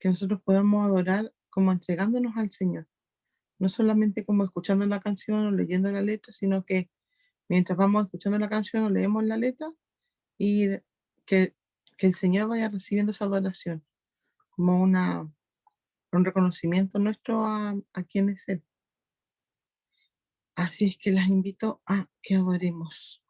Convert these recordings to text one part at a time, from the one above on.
que nosotros podamos adorar como entregándonos al Señor. No solamente como escuchando la canción o leyendo la letra, sino que mientras vamos escuchando la canción o leemos la letra y que, que el Señor vaya recibiendo esa adoración como un reconocimiento nuestro a quién es Él. Así es que las invito a que adoremos.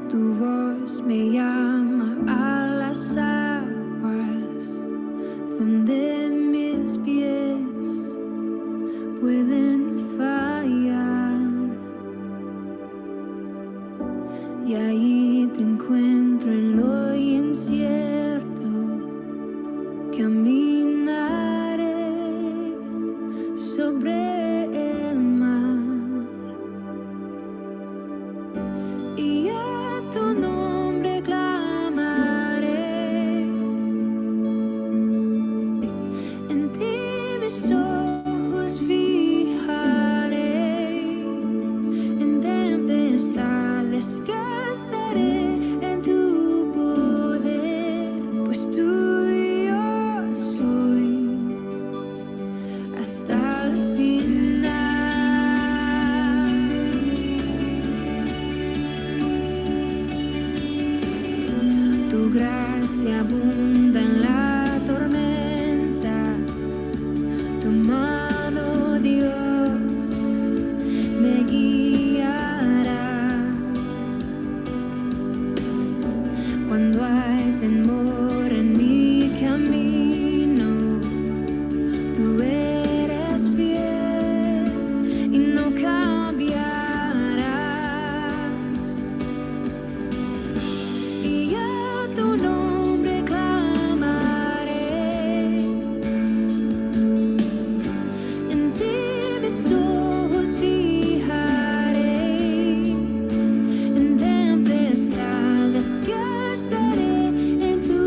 Tu voz me llama a las aguas donde mis pies pueden fallar, y ahí te encuentro en lo incierto. Caminaré sobre el mar y a tu nombre clamaré. En ti mis ojos fijaré. En tempestad descansaré en tu poder, pues tuyo soy hasta el final. Tu gracia abunda en la tormenta, tu mano, Dios, me guiará. Cuando hay temor en mi camino, tú eres fiel y no cambiarás. Y a tu nombre clamaré. En ti mis ojos fijaré. En tempestad descansaré en tu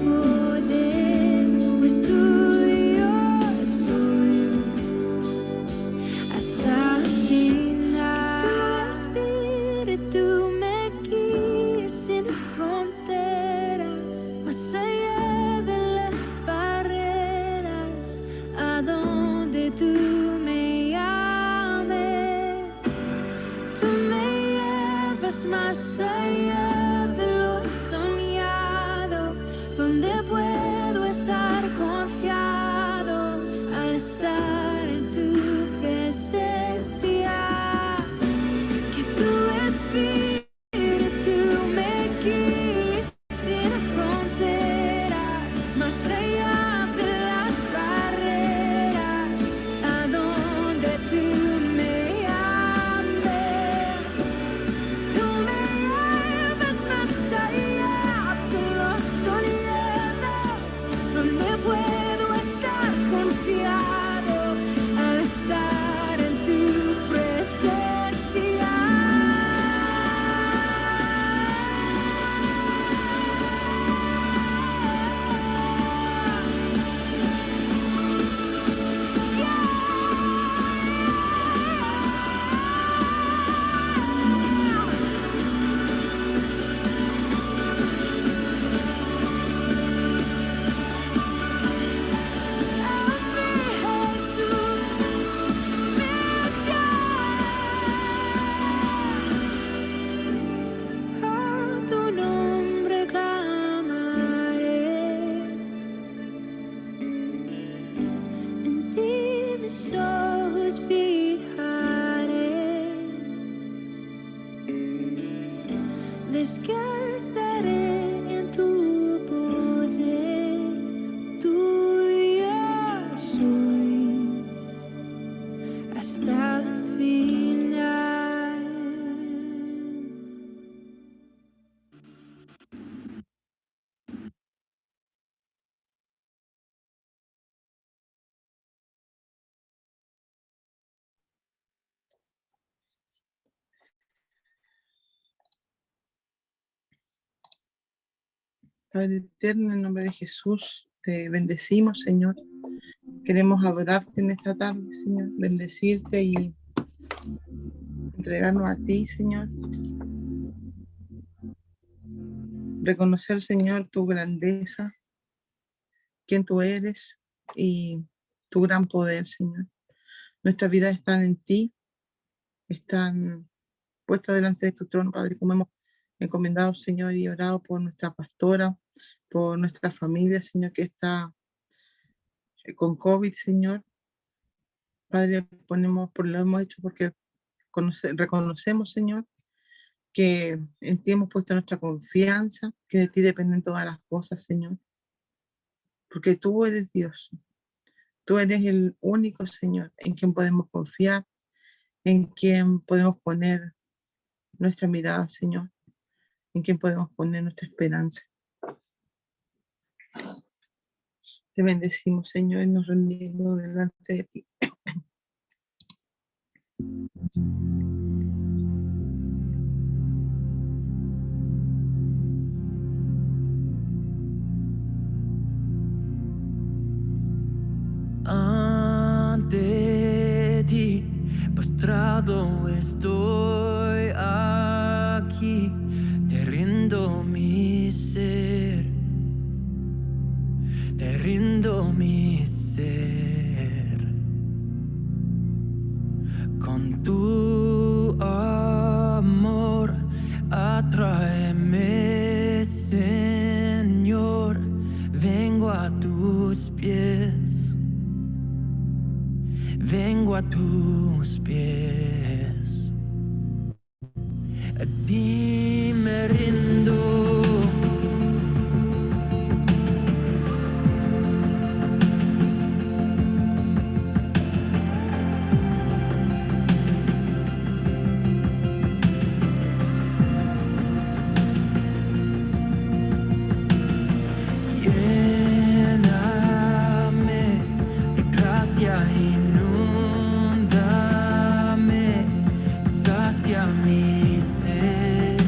poder, pues tuyo soy hasta el final. Tu espíritu me guía sin fronteras, más allá de las barreras, a donde tú me llames. Tú me llevas más allá de lo soñado, donde puedo estar confiado al estar en tu presencia. Que tu espíritu me guíe sin fronteras, más allá de las barreras, a donde tú me llames. Tú me llevas más allá de lo soñado, donde puedo estar confiado al estar en tu presencia. Padre eterno, en el nombre de Jesús, te bendecimos, Señor. Queremos adorarte en esta tarde, Señor, bendecirte y entregarnos a ti, Señor. Reconocer, Señor, tu grandeza, quién tú eres y tu gran poder, Señor. Nuestras vidas están en ti, están puestas delante de tu trono, Padre, como hemos encomendado, Señor, y orado por nuestra pastora, por nuestra familia, Señor, que está con COVID, Señor. Padre, lo hemos hecho porque reconocemos, Señor, que en ti hemos puesto nuestra confianza, que de ti dependen todas las cosas, Señor. Porque tú eres Dios. Tú eres el único, Señor, en quien podemos confiar, en quien podemos poner nuestra mirada, Señor, en quien podemos poner nuestra esperanza. Te bendecimos, Señor, y nos rendimos delante de ti. Ante ti, postrado estoy aquí, te rindo mi ser, te rindo mi ser. Con tu amor, atráeme, Señor, vengo a tus pies. Vengo a tus pies, a ti me rindo. Lléname de gracia, inúndame, sacia mi sed.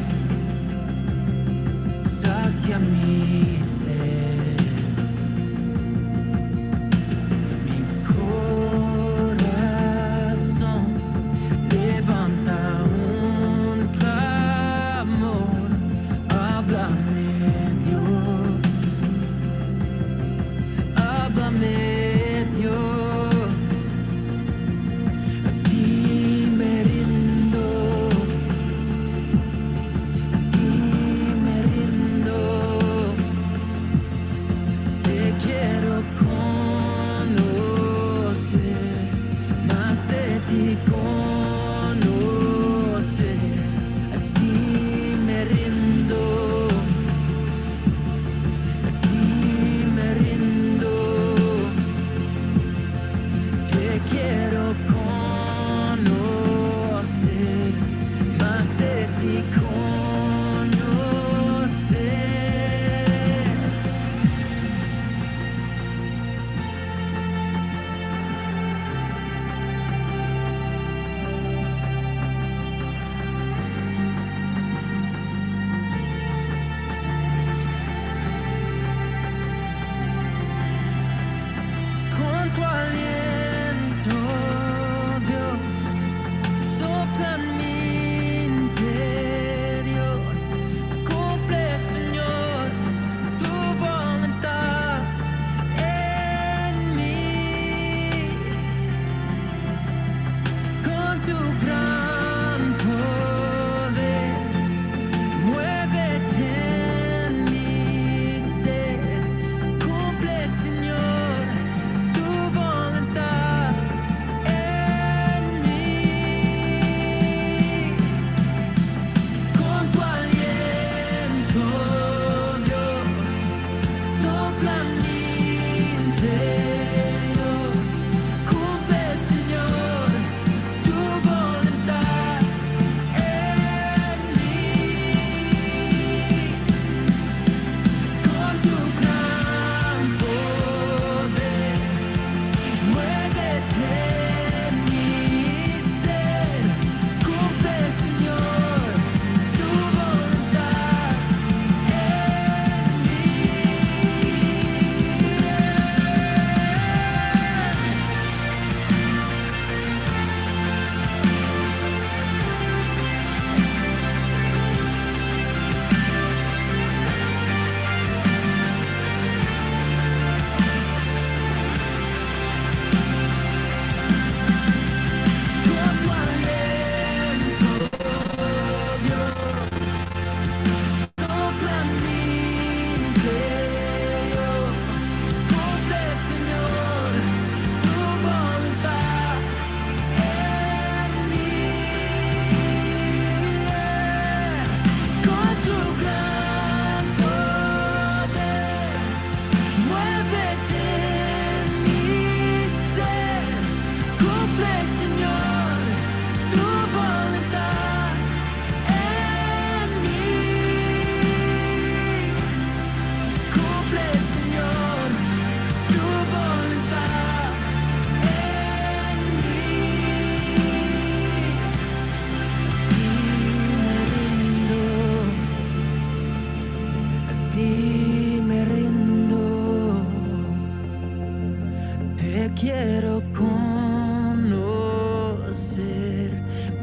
quiero conocer,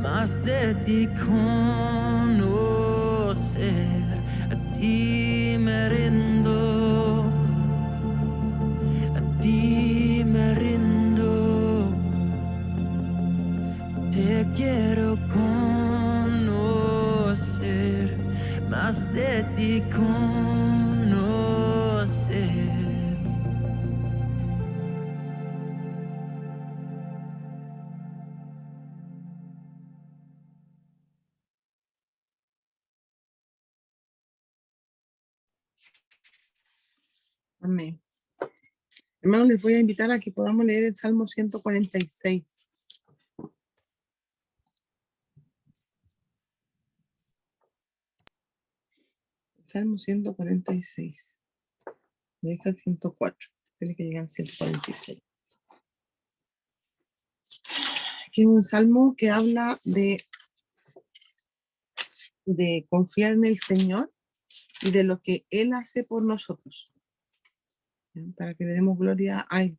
más de ti conocer. A ti me rindo, a ti me rindo. Te quiero conocer, más de ti conocer. Amén. Hermanos, les voy a invitar a que podamos leer el Salmo 146. Salmo 146. Ahí está el 104. Tiene que llegar al 146. Aquí es un salmo que habla de confiar en el Señor y de lo que Él hace por nosotros, ¿ya? Para que le demos gloria a Él.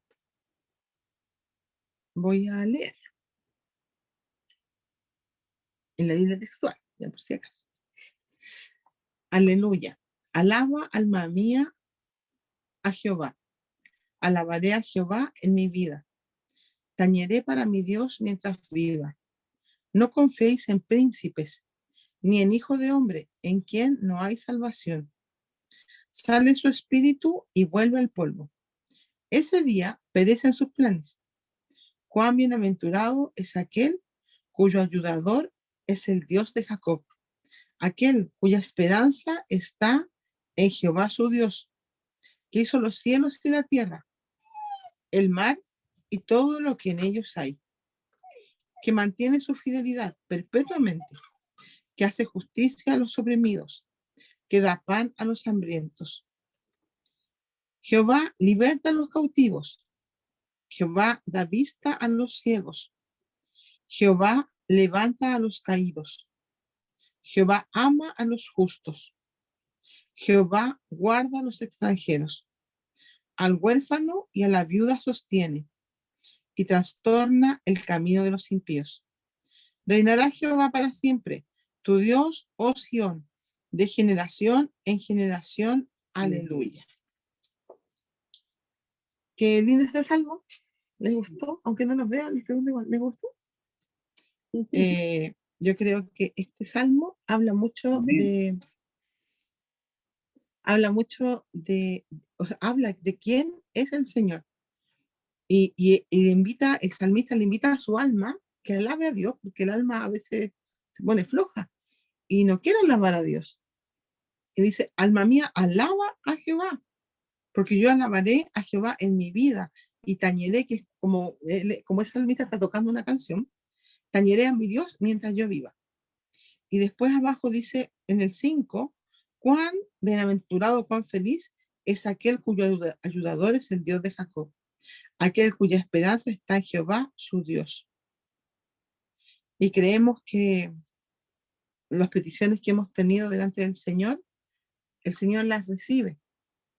Voy a leer en la Biblia textual, ya por si acaso. Aleluya. Alaba, alma mía, a Jehová. Alabaré a Jehová en mi vida. Tañeré para mi Dios mientras viva. No confiéis en príncipes, ni en hijo de hombre, en quien no hay salvación. Sale su espíritu y vuelve al polvo. Ese día perecen sus planes. Cuán bienaventurado es aquel cuyo ayudador es el Dios de Jacob, aquel cuya esperanza está en Jehová su Dios, que hizo los cielos y la tierra, el mar y todo lo que en ellos hay, que mantiene su fidelidad perpetuamente, que hace justicia a los oprimidos, que da pan a los hambrientos. Jehová liberta a los cautivos. Jehová da vista a los ciegos. Jehová levanta a los caídos. Jehová ama a los justos. Jehová guarda a los extranjeros. Al huérfano y a la viuda sostiene y trastorna el camino de los impíos. Reinará Jehová para siempre, tu Dios, oh Sión, de generación en generación. Aleluya. Qué lindo este salmo. ¿Les gustó? Aunque no nos vean, les pregunto igual, ¿les gustó? Yo creo que este salmo habla mucho o sea, habla de quién es el Señor. Y el salmista le invita a su alma que alabe a Dios, porque el alma a veces se pone floja y no quiere alabar a Dios. Y dice, alma mía, alaba a Jehová, porque yo alabaré a Jehová en mi vida. Y tañeré, que es como ese salmista está tocando una canción, tañeré a mi Dios mientras yo viva. Y después abajo dice en el 5, cuán bienaventurado, cuán feliz es aquel cuyo ayudador es el Dios de Jacob, aquel cuya esperanza está en Jehová, su Dios. Y creemos que las peticiones que hemos tenido delante del Señor, el Señor las recibe.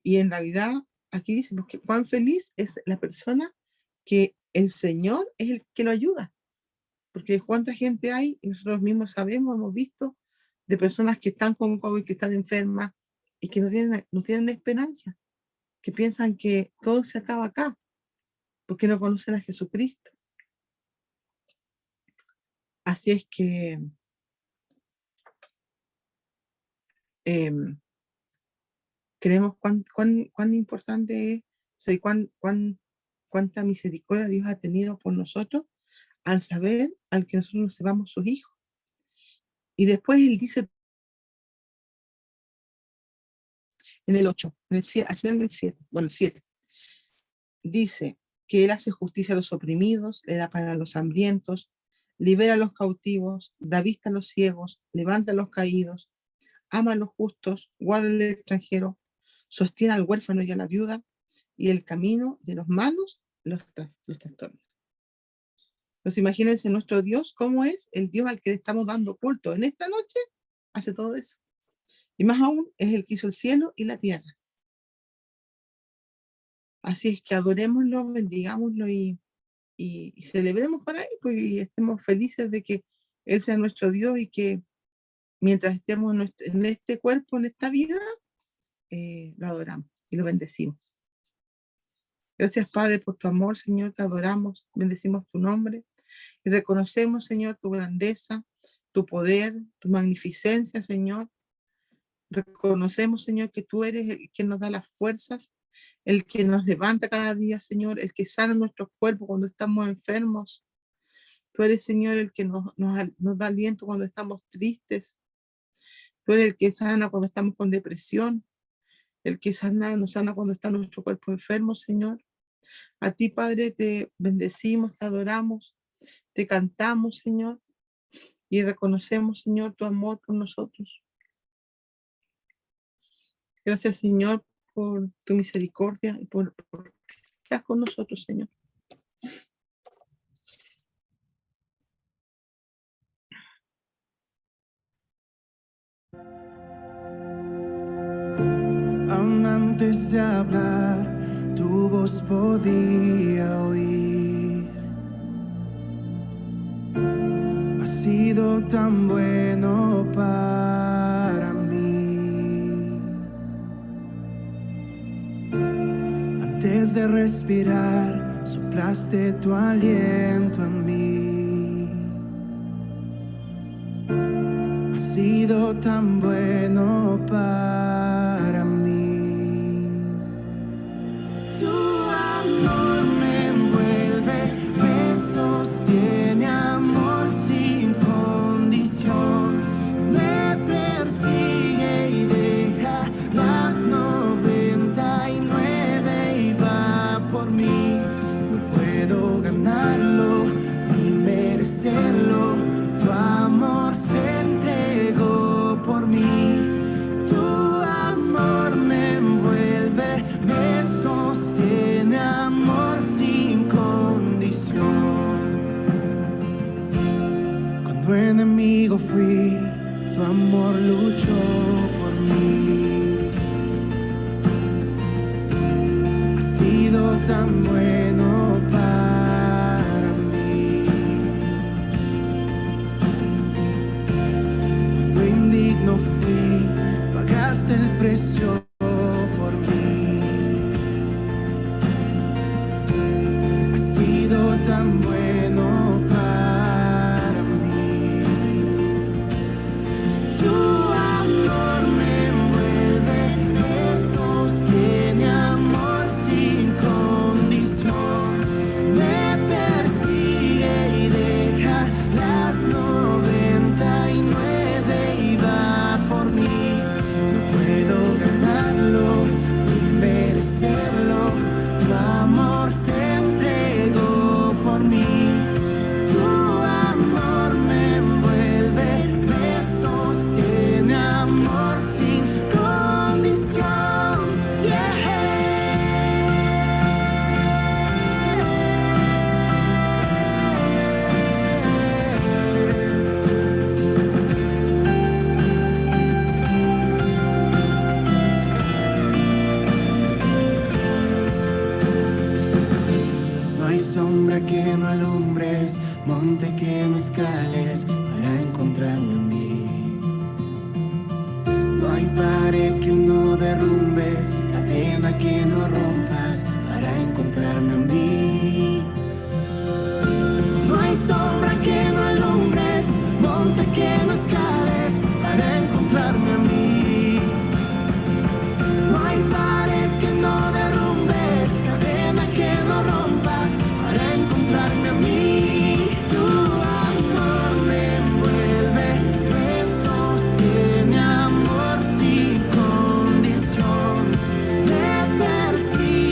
Y en realidad, aquí dice, porque cuán feliz es la persona que el Señor es el que lo ayuda. Porque cuánta gente hay, y nosotros mismos sabemos, hemos visto, de personas que están con COVID, que están enfermas y que no tienen esperanza, que piensan que todo se acaba acá, porque no conocen a Jesucristo. Así es que creemos cuán importante es, o sea, cuánta misericordia Dios ha tenido por nosotros al saber al que nosotros nos llevamos sus hijos. Y después él dice en el 8, al final del 7, bueno, el 7, dice que él hace justicia a los oprimidos, le da pan a los hambrientos, libera a los cautivos, da vista a los ciegos, levanta a los caídos, ama a los justos, guarda al extranjero, sostiene al huérfano y a la viuda, y el camino de los malos los trastorna. Entonces imagínense nuestro Dios, cómo es el Dios al que le estamos dando culto en esta noche, hace todo eso. Y más aún, es el que hizo el cielo y la tierra. Así es que adorémoslo, bendigámoslo y celebremos para él, pues, y estemos felices de que Él sea nuestro Dios y que mientras estemos en este cuerpo, en esta vida, lo adoramos y lo bendecimos. Gracias, Padre, por tu amor, Señor, te adoramos, bendecimos tu nombre y reconocemos, Señor, tu grandeza, tu poder, tu magnificencia, Señor. Reconocemos, Señor, que tú eres el que nos da las fuerzas, el que nos levanta cada día, Señor, el que sana nuestros cuerpos cuando estamos enfermos. Tú eres, Señor, el que nos da aliento cuando estamos tristes. Tú eres el que sana cuando estamos con depresión, el que nos sana cuando está nuestro cuerpo enfermo, Señor. A ti, Padre, te bendecimos, te adoramos, te cantamos, Señor, y reconocemos, Señor, tu amor por nosotros. Gracias, Señor, por tu misericordia y por que estás con nosotros, Señor. Aún antes de hablar, tu voz podía oír. Has sido tan bueno para mí. Antes de respirar, soplaste tu aliento en mí. Has sido tan bueno para mí. Tu amor me envuelve, me sostiene, amor sin condición. Me persigue y deja las 99 y va por mí. No puedo ganarlo ni merecerlo. Tu amor se entregó por mí. Tu amor me envuelve, me sostiene, amor sin condición. Cuando enemigo fui, tu amor luchó por mí. Has sido tan bueno para mí. Cuando indigno fui, pagaste el precio por mí. Has sido tan bueno para mí. Tu amor me envuelve, me sostiene, amor sin condición. Me persigue y deja las 99 y va por mí. No puedo ganarlo ni merecerlo. Tu amor se entregó por mí. Tu amor me envuelve, me sostiene, amor sin condición. Yeah. No hay sombra que no alumbres, monte que no escales para encontrarme en mí. No hay pared que no derrumbes, cadena que no rompas para encontrarme en mí. No hay sombra que no alumbres, monte que no escales para encontrarme en mí. No hay pared que no derrumbes, cadena que no rompas para encontrarme a mí. Tu amor me envuelve, me sostiene, amor sin condición. Me persigue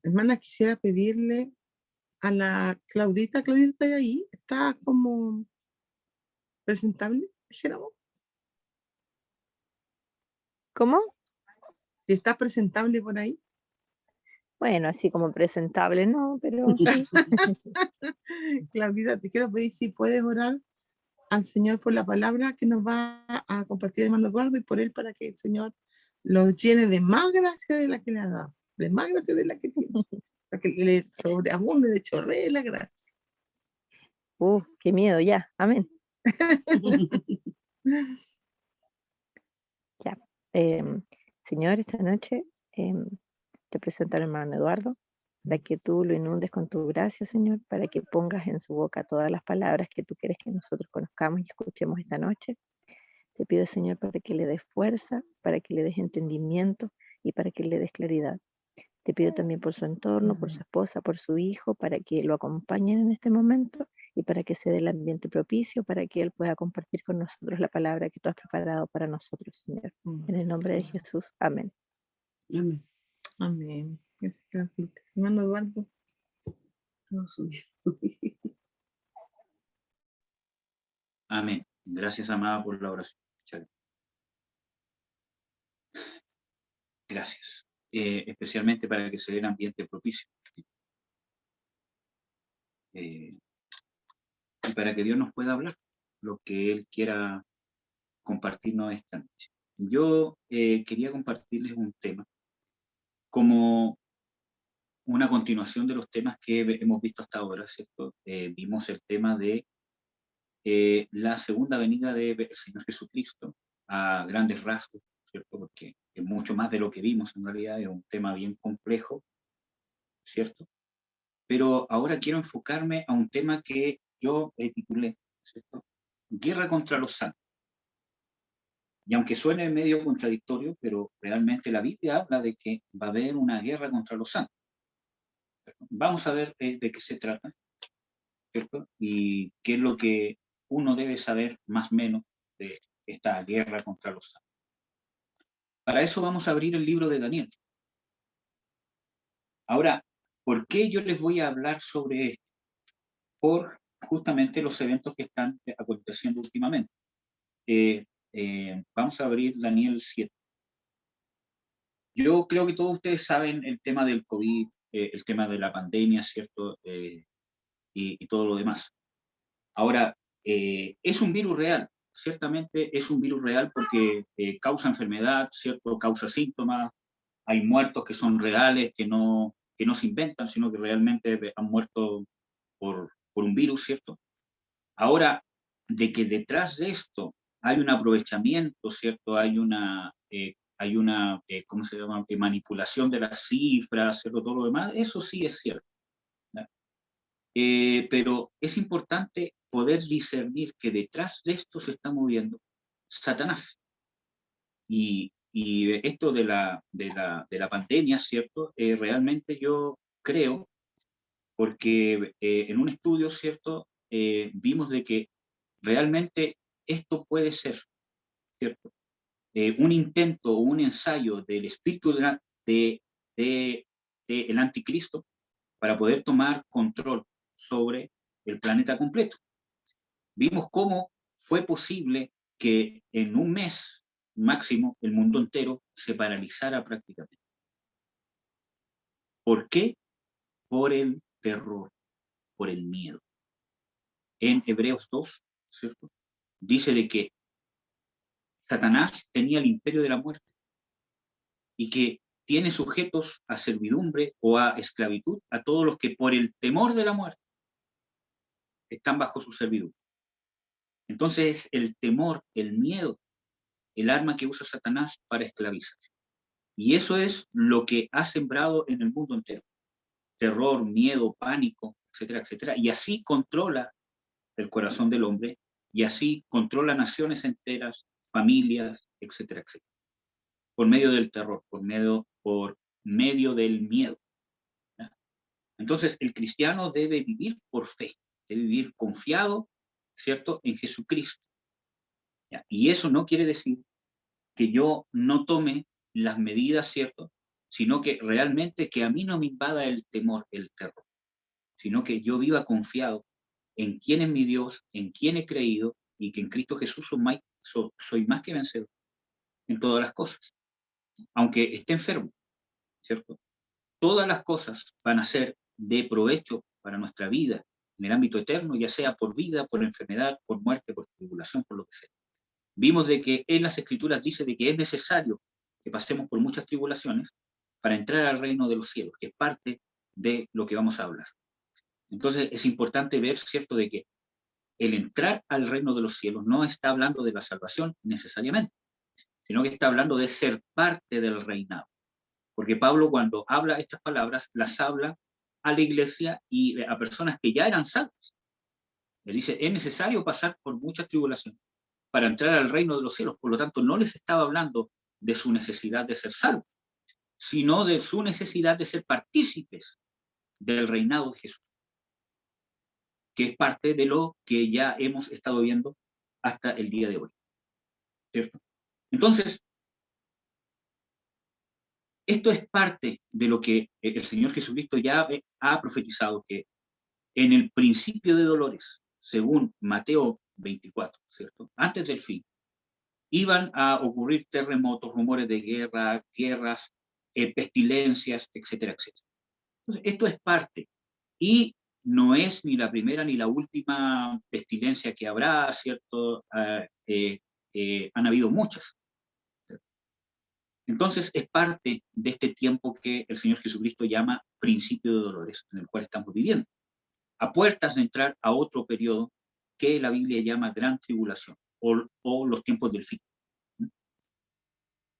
Hermana, quisiera pedirle a la Claudita. Claudita, ¿está ahí? ¿Está como presentable, dijéramos? ¿Cómo? Si está presentable por ahí. Bueno, así como presentable, no, pero sí. Claudita, te quiero pedir si puedes orar al Señor por la palabra que nos va a compartir el hermano Eduardo y por él para que el Señor lo llene de más gracia de la que le ha dado, de más gracia de la que tiene, para que le sobreabunde, de chorree la gracia. Qué miedo, ya. Amén. Ya. Señor, esta noche te presento al hermano Eduardo, para que tú lo inundes con tu gracia, Señor, para que pongas en su boca todas las palabras que tú quieres que nosotros conozcamos y escuchemos esta noche. Te pido, Señor, para que le des fuerza, para que le des entendimiento y para que le des claridad. Te pido también por su entorno, por su esposa, por su hijo, para que lo acompañen en este momento y para que se dé el ambiente propicio, para que él pueda compartir con nosotros la palabra que tú has preparado para nosotros, Señor. En el nombre de Jesús. Amén. Amén. Amén. Gracias, Claudita. Hermano Eduardo. Amén. Gracias, amada, por la oración. Gracias. Especialmente para que se dé el ambiente propicio. Y para que Dios nos pueda hablar lo que Él quiera compartirnos esta noche. Yo quería compartirles un tema como una continuación de los temas que hemos visto hasta ahora, ¿cierto? Vimos el tema de la segunda venida del Señor Jesucristo a grandes rasgos, ¿cierto? Porque es mucho más de lo que vimos en realidad, es un tema bien complejo, ¿cierto? Pero ahora quiero enfocarme a un tema que yo titulé, ¿cierto? Guerra contra los santos. Y aunque suene medio contradictorio, pero realmente la Biblia habla de que va a haber una guerra contra los santos. Vamos a ver de qué se trata, ¿cierto? Y qué es lo que uno debe saber más o menos de esta guerra contra los santos. Para eso vamos a abrir el libro de Daniel. Ahora, ¿por qué yo les voy a hablar sobre esto? Por justamente los eventos que están aconteciendo últimamente. Vamos a abrir Daniel 7. Yo creo que todos ustedes saben el tema del COVID, el tema de la pandemia, ¿cierto? Y todo lo demás. Ahora, es un virus real, ciertamente es un virus real porque causa enfermedad, ¿cierto? Causa síntomas, hay muertos que son reales, que no se inventan, sino que realmente han muerto por un virus, ¿cierto? Ahora, de que detrás de esto hay un aprovechamiento, ¿cierto? Hay una ¿cómo se llama? Manipulación de las cifras, ¿cierto? Todo lo demás, eso sí es cierto. Pero es importante poder discernir que detrás de esto se está moviendo Satanás. Y esto de la pandemia, ¿cierto? Realmente yo creo, porque en un estudio, ¿cierto? Vimos de que realmente esto puede ser, ¿cierto? Un intento o un ensayo del espíritu del anticristo para poder tomar control sobre el planeta completo. Vimos cómo fue posible que en un mes máximo el mundo entero se paralizara prácticamente. ¿Por qué? Por el terror, por el miedo. En Hebreos 2, ¿cierto? Dice de que Satanás tenía el imperio de la muerte y que tiene sujetos a servidumbre o a esclavitud a todos los que por el temor de la muerte están bajo su servidumbre. Entonces el temor, el miedo, el arma que usa Satanás para esclavizar. Y eso es lo que ha sembrado en el mundo entero. Terror, miedo, pánico, etcétera, etcétera. Y así controla el corazón del hombre y así controla naciones enteras, familias, etcétera, etcétera. Por medio del terror, por medio del miedo. ¿Ya? Entonces el cristiano debe vivir por fe, debe vivir confiado, ¿cierto?, en Jesucristo. ¿Ya? Y eso no quiere decir que yo no tome las medidas, ¿cierto?, sino que realmente que a mí no me invada el temor, el terror, sino que yo viva confiado en quién es mi Dios, en quién he creído, y que en Cristo Jesús soy más que vencedor en todas las cosas, aunque esté enfermo, ¿cierto? Todas las cosas van a ser de provecho para nuestra vida en el ámbito eterno, ya sea por vida, por enfermedad, por muerte, por tribulación, por lo que sea. Vimos de que en las Escrituras dice de que es necesario que pasemos por muchas tribulaciones para entrar al reino de los cielos, que es parte de lo que vamos a hablar. Entonces es importante ver, ¿cierto?, de que el entrar al reino de los cielos no está hablando de la salvación necesariamente, sino que está hablando de ser parte del reinado. Porque Pablo, cuando habla estas palabras, las habla a la iglesia y a personas que ya eran salvos. Le dice, es necesario pasar por muchas tribulaciones para entrar al reino de los cielos. Por lo tanto, no les estaba hablando de su necesidad de ser salvos, sino de su necesidad de ser partícipes del reinado de Jesús, que es parte de lo que ya hemos estado viendo hasta el día de hoy, ¿cierto? Entonces, esto es parte de lo que el Señor Jesucristo ya ha profetizado, que en el principio de dolores, según Mateo 24, ¿cierto?, antes del fin, iban a ocurrir terremotos, rumores de guerra, guerras, pestilencias, etcétera, etcétera. Entonces, esto es parte, y no es ni la primera ni la última pestilencia que habrá, ¿cierto? Han habido muchas. Entonces, es parte de este tiempo que el Señor Jesucristo llama principio de dolores, en el cual estamos viviendo, a puertas de entrar a otro periodo que la Biblia llama gran tribulación, o los tiempos del fin.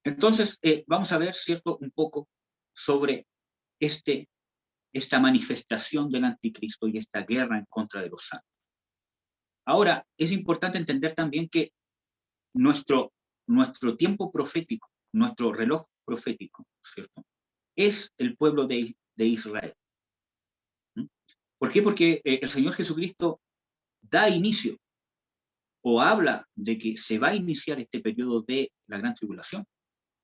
Entonces, vamos a ver, ¿cierto?, un poco sobre esta manifestación del anticristo y esta guerra en contra de los santos. Ahora, es importante entender también que nuestro tiempo profético, nuestro reloj profético, ¿cierto?, es el pueblo de Israel. ¿Por qué? Porque el Señor Jesucristo da inicio o habla de que se va a iniciar este periodo de la gran tribulación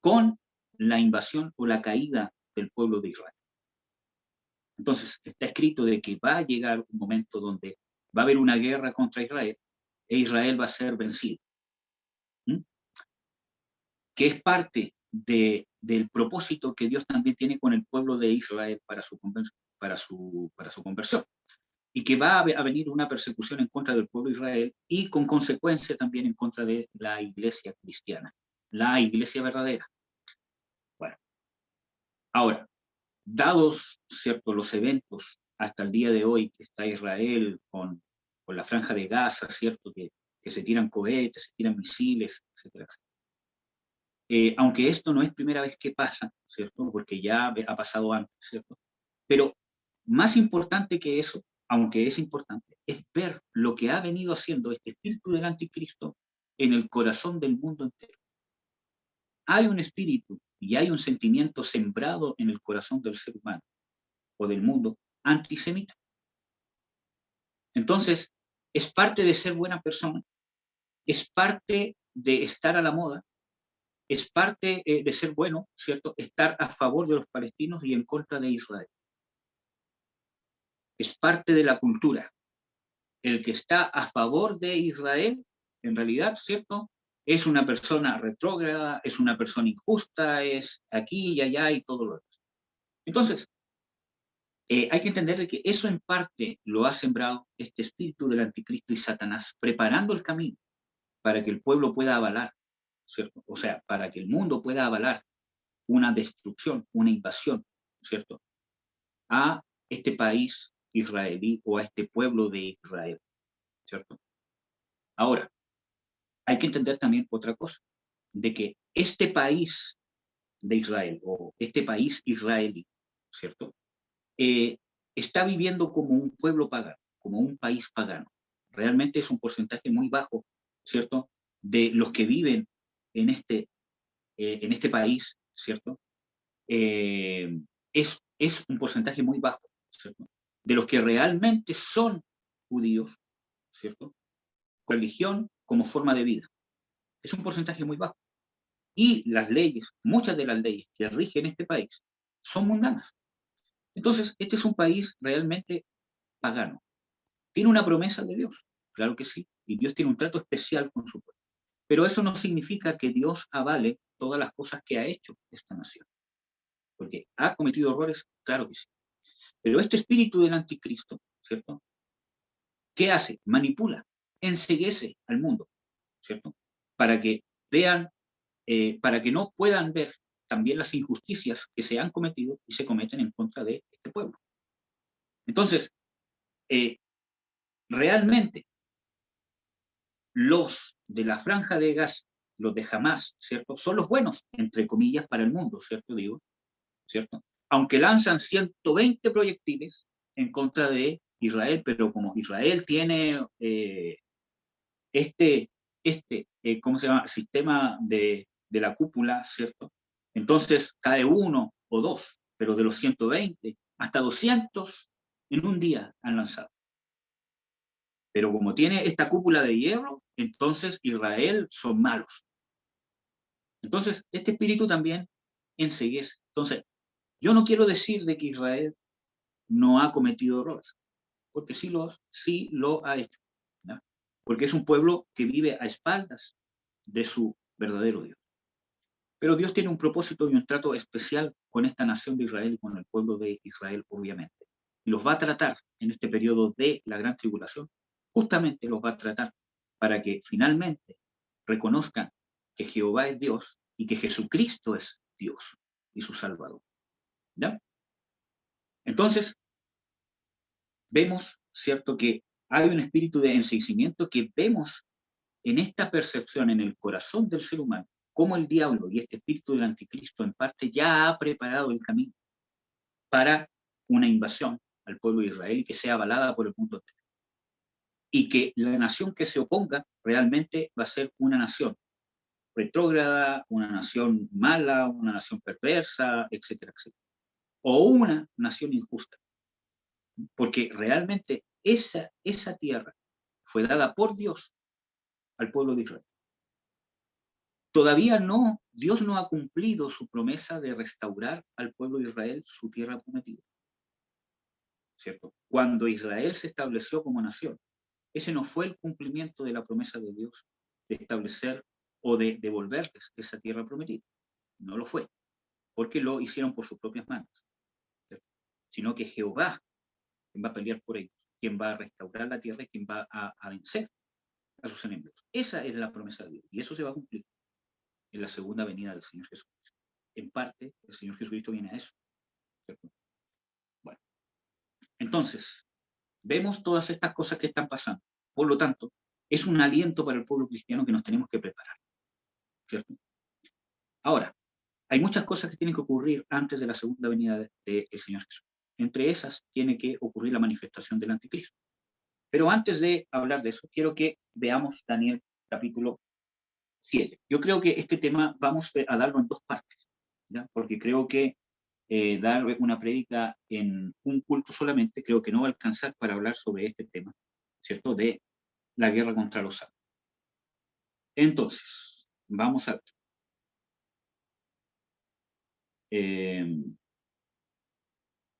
con la invasión o la caída del pueblo de Israel. Entonces, está escrito de que va a llegar un momento donde va a haber una guerra contra Israel e Israel va a ser vencido. Que es parte del propósito que Dios también tiene con el pueblo de Israel para su conversión. Y que va a venir una persecución en contra del pueblo de Israel y con consecuencia también en contra de la iglesia cristiana, la iglesia verdadera. Bueno, ahora, dados, ¿cierto?, los eventos hasta el día de hoy que está Israel con la franja de Gaza, ¿cierto?, que se tiran cohetes, se tiran misiles, etcétera, etcétera. Aunque esto no es primera vez que pasa, ¿cierto?, porque ya ha pasado antes, ¿cierto? Pero más importante que eso, aunque es importante, es ver lo que ha venido haciendo este espíritu del anticristo en el corazón del mundo entero. Hay un espíritu y hay un sentimiento sembrado en el corazón del ser humano o del mundo antisemita. Entonces, es parte de ser buena persona, es parte de estar a la moda, es parte de ser bueno, ¿cierto?, estar a favor de los palestinos y en contra de Israel. Es parte de la cultura. El que está a favor de Israel, en realidad, ¿cierto?, es una persona retrógrada, es una persona injusta, es aquí y allá y todo lo demás. Entonces, hay que entender de que eso en parte lo ha sembrado este espíritu del anticristo y Satanás, preparando el camino para que el pueblo pueda avalar, ¿cierto? O sea, para que el mundo pueda avalar una destrucción, una invasión, ¿cierto?, a este país israelí o a este pueblo de Israel, ¿cierto? Ahora, hay que entender también otra cosa, de que este país de Israel o este país israelí, ¿cierto?, está viviendo como un pueblo pagano, como un país pagano. Realmente es un porcentaje muy bajo, ¿cierto?, de los que viven en este país, ¿cierto? Es un porcentaje muy bajo, ¿cierto?, de los que realmente son judíos, ¿cierto?, religión como forma de vida. Es un porcentaje muy bajo. Y las leyes, muchas de las leyes que rigen este país, son mundanas. Entonces, este es un país realmente pagano. ¿Tiene una promesa de Dios? Claro que sí. Y Dios tiene un trato especial con su pueblo. Pero eso no significa que Dios avale todas las cosas que ha hecho esta nación. Porque ha cometido errores, claro que sí. Pero este espíritu del anticristo, ¿cierto? ¿Qué hace? Manipula, enceguece al mundo, ¿cierto? Para que vean, para que no puedan ver también las injusticias que se han cometido y se cometen en contra de este pueblo. Entonces, realmente, los de la franja de Gaza, los de Hamás, ¿cierto? Son los buenos, entre comillas, para el mundo, ¿cierto? Digo, ¿cierto? Aunque lanzan 120 proyectiles en contra de Israel, pero como Israel tiene ¿cómo se llama? Sistema de la cúpula, ¿cierto? Entonces cae uno o dos, pero de los 120, hasta 200 en un día han lanzado. Pero como tiene esta cúpula de hierro, entonces Israel son malos. Entonces, este espíritu también enceguece. Entonces, yo no quiero decir de que Israel no ha cometido errores, porque sí lo ha hecho, ¿no? Porque es un pueblo que vive a espaldas de su verdadero Dios. Pero Dios tiene un propósito y un trato especial con esta nación de Israel y con el pueblo de Israel, obviamente. Y los va a tratar en este periodo de la gran tribulación, justamente los va a tratar para que finalmente reconozcan que Jehová es Dios y que Jesucristo es Dios y su Salvador. ¿Ya? Entonces, vemos, ¿cierto?, que hay un espíritu de enseguimiento que vemos en esta percepción en el corazón del ser humano, cómo el diablo y este espíritu del anticristo en parte ya ha preparado el camino para una invasión al pueblo de Israel y que sea avalada por el mundo entero. Y que la nación que se oponga realmente va a ser una nación retrógrada, una nación mala, una nación perversa, etcétera, etcétera. O una nación injusta. Porque realmente esa tierra fue dada por Dios al pueblo de Israel. Todavía no, Dios no ha cumplido su promesa de restaurar al pueblo de Israel su tierra prometida. ¿Cierto? Cuando Israel se estableció como nación, ese no fue el cumplimiento de la promesa de Dios de establecer o de devolverles esa tierra prometida. No lo fue, porque lo hicieron por sus propias manos. ¿Cierto? Sino que Jehová, quien va a pelear por ellos, quien va a restaurar la tierra y quien va a vencer a sus enemigos. Esa es la promesa de Dios y eso se va a cumplir en la segunda venida del Señor Jesucristo. En parte, el Señor Jesucristo viene a eso, ¿cierto? Bueno, entonces, vemos todas estas cosas que están pasando. Por lo tanto, es un aliento para el pueblo cristiano que nos tenemos que preparar, ¿cierto? Ahora, hay muchas cosas que tienen que ocurrir antes de la segunda venida del Señor Jesús. Entre esas, tiene que ocurrir la manifestación del anticristo. Pero antes de hablar de eso, quiero que veamos Daniel capítulo 7. Yo creo que este tema vamos a darlo en dos partes, ¿ya? Porque creo que dar una prédica en un culto solamente creo que no va a alcanzar para hablar sobre este tema, ¿cierto? De la guerra contra los santos. Entonces, vamos a ver.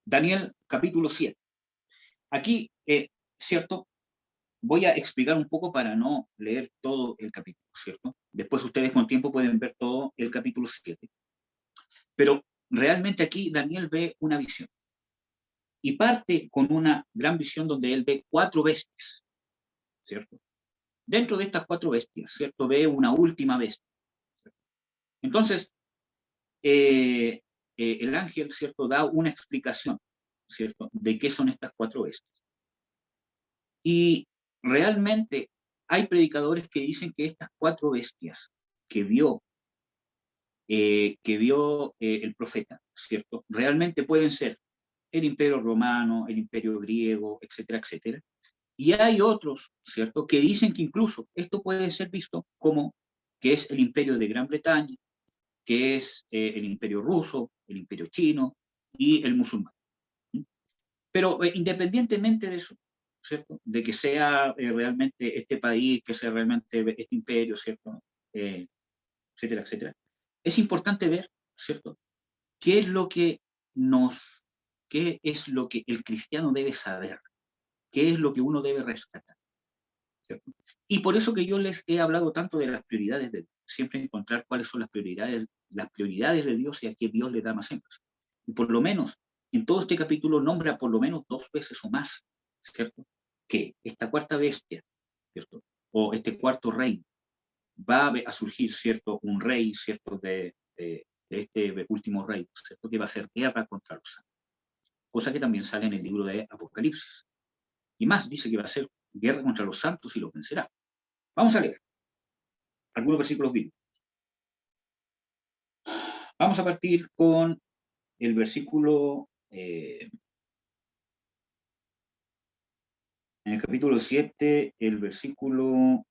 Daniel capítulo 7. Aquí, ¿cierto? Voy a explicar un poco para no leer todo el capítulo, ¿cierto? Después ustedes con tiempo pueden ver todo el capítulo 7. Pero realmente aquí Daniel ve una visión. Y parte con una gran visión donde él ve 4 bestias, ¿cierto? Dentro de estas 4 bestias, ¿cierto? Ve una última bestia. ¿Cierto? Entonces, el ángel, ¿cierto? Da una explicación, ¿cierto? De qué son estas 4 bestias. Y realmente hay predicadores que dicen que estas 4 bestias que vio el profeta, ¿cierto? Realmente pueden ser el imperio romano, el imperio griego, etcétera, etcétera. Y hay otros, ¿cierto?, que dicen que incluso esto puede ser visto como que es el imperio de Gran Bretaña, que es el imperio ruso, el imperio chino y el musulmán. Pero independientemente de eso, ¿cierto?, de que sea realmente este país, que sea realmente este imperio, ¿cierto?, etcétera, etcétera, es importante ver, ¿cierto?, qué es lo que qué es lo que el cristiano debe saber, qué es lo que uno debe rescatar, ¿cierto? Y por eso que yo les he hablado tanto de las prioridades de Dios, siempre encontrar cuáles son las prioridades de Dios y a qué Dios le da más énfasis. Y por lo menos, en todo este capítulo nombra por lo menos 2 veces o más, ¿cierto? Que esta cuarta bestia, ¿cierto? O este cuarto reino, va a surgir, ¿cierto? Un rey, ¿cierto? De este último rey, ¿cierto? Que va a hacer guerra contra los santos. Cosa que también sale en el libro de Apocalipsis. Y más, dice que va a hacer guerra contra los santos y los vencerá. Vamos a leer algunos versículos bíblicos. Vamos a partir con el versículo, en el capítulo 7, el versículo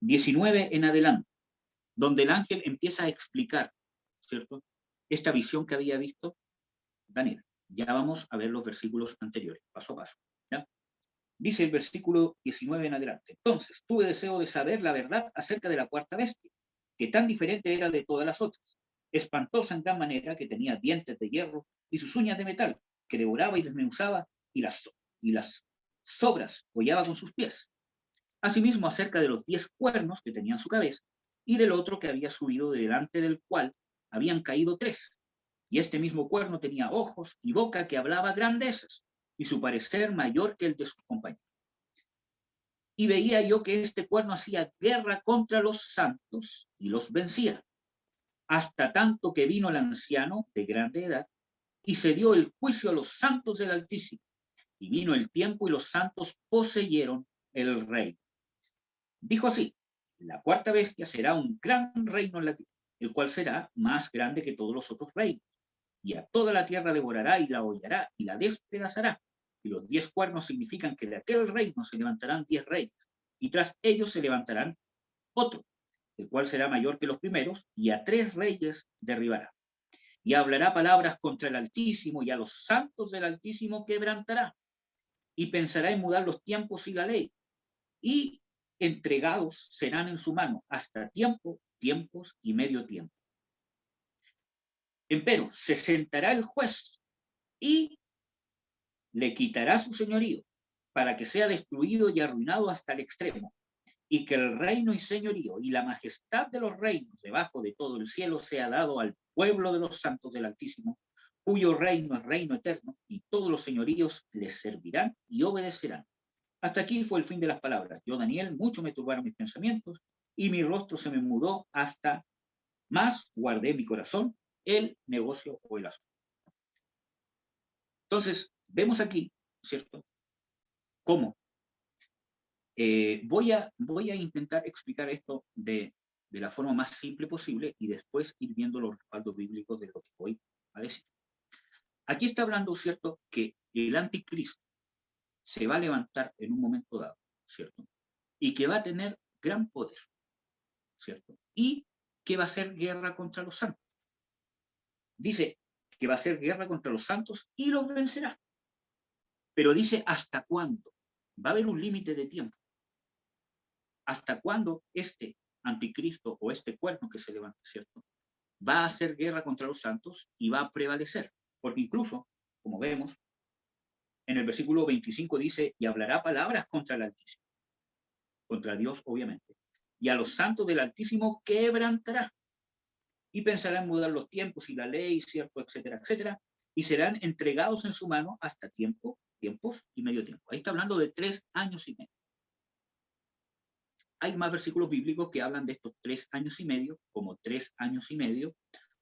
19 en adelante, donde el ángel empieza a explicar, ¿cierto?, esta visión que había visto Daniel. Ya vamos a ver los versículos anteriores, paso a paso, ¿ya? Dice el versículo 19 en adelante: entonces tuve deseo de saber la verdad acerca de la cuarta bestia, que tan diferente era de todas las otras, espantosa en gran manera, que tenía dientes de hierro y sus uñas de metal, que devoraba y desmenuzaba, y las sobras hollaba con sus pies. Asimismo, acerca de los 10 cuernos que tenía en su cabeza, y del otro que había subido, delante del cual habían caído 3. Y este mismo cuerno tenía ojos y boca que hablaba grandezas, y su parecer mayor que el de sus compañeros. Y veía yo que este cuerno hacía guerra contra los santos y los vencía, hasta tanto que vino el anciano de grande edad, y se dio el juicio a los santos del Altísimo. Y vino el tiempo y los santos poseyeron el reino. Dijo así: la cuarta bestia será un gran reino en la tierra, el cual será más grande que todos los otros reinos. Y a toda la tierra devorará y la hollará y la despedazará. Y los 10 cuernos significan que de aquel reino se levantarán 10 reyes, y tras ellos se levantarán otro, el cual será mayor que los primeros, y a 3 reyes derribará. Y hablará palabras contra el Altísimo, y a los santos del Altísimo quebrantará. Y pensará en mudar los tiempos y la ley. Y entregados serán en su mano hasta tiempo, tiempos y medio tiempo. Empero se sentará el juez y le quitará su señorío, para que sea destruido y arruinado hasta el extremo, y que el reino y señorío y la majestad de los reinos debajo de todo el cielo sea dado al pueblo de los santos del Altísimo, cuyo reino es reino eterno, y todos los señoríos les servirán y obedecerán. Hasta aquí fue el fin de las palabras. Yo, Daniel, mucho me turbaron mis pensamientos, y mi rostro se me mudó, hasta más guardé en mi corazón el negocio o el asunto. Entonces, vemos aquí, ¿cierto?, cómo voy a intentar explicar esto de la forma más simple posible y después ir viendo los respaldos bíblicos de lo que voy a decir. Aquí está hablando, ¿cierto?, que el anticristo se va a levantar en un momento dado, ¿cierto?, y que va a tener gran poder, ¿cierto?, y que va a hacer guerra contra los santos. Dice que va a hacer guerra contra los santos y los vencerá. Pero dice, ¿hasta cuándo? Va a haber un límite de tiempo. ¿Hasta cuándo este anticristo o este cuerno que se levanta, ¿cierto?, va a hacer guerra contra los santos y va a prevalecer? Porque incluso, como vemos, en el versículo 25 dice, y hablará palabras contra el Altísimo, contra Dios obviamente, y a los santos del Altísimo quebrantará, y pensará en mudar los tiempos y la ley, ¿cierto?, etcétera, etcétera, y serán entregados en su mano hasta tiempos y medio tiempo. Ahí está hablando de 3 años y medio. Hay más versículos bíblicos que hablan de estos 3 años y medio, como 3 años y medio,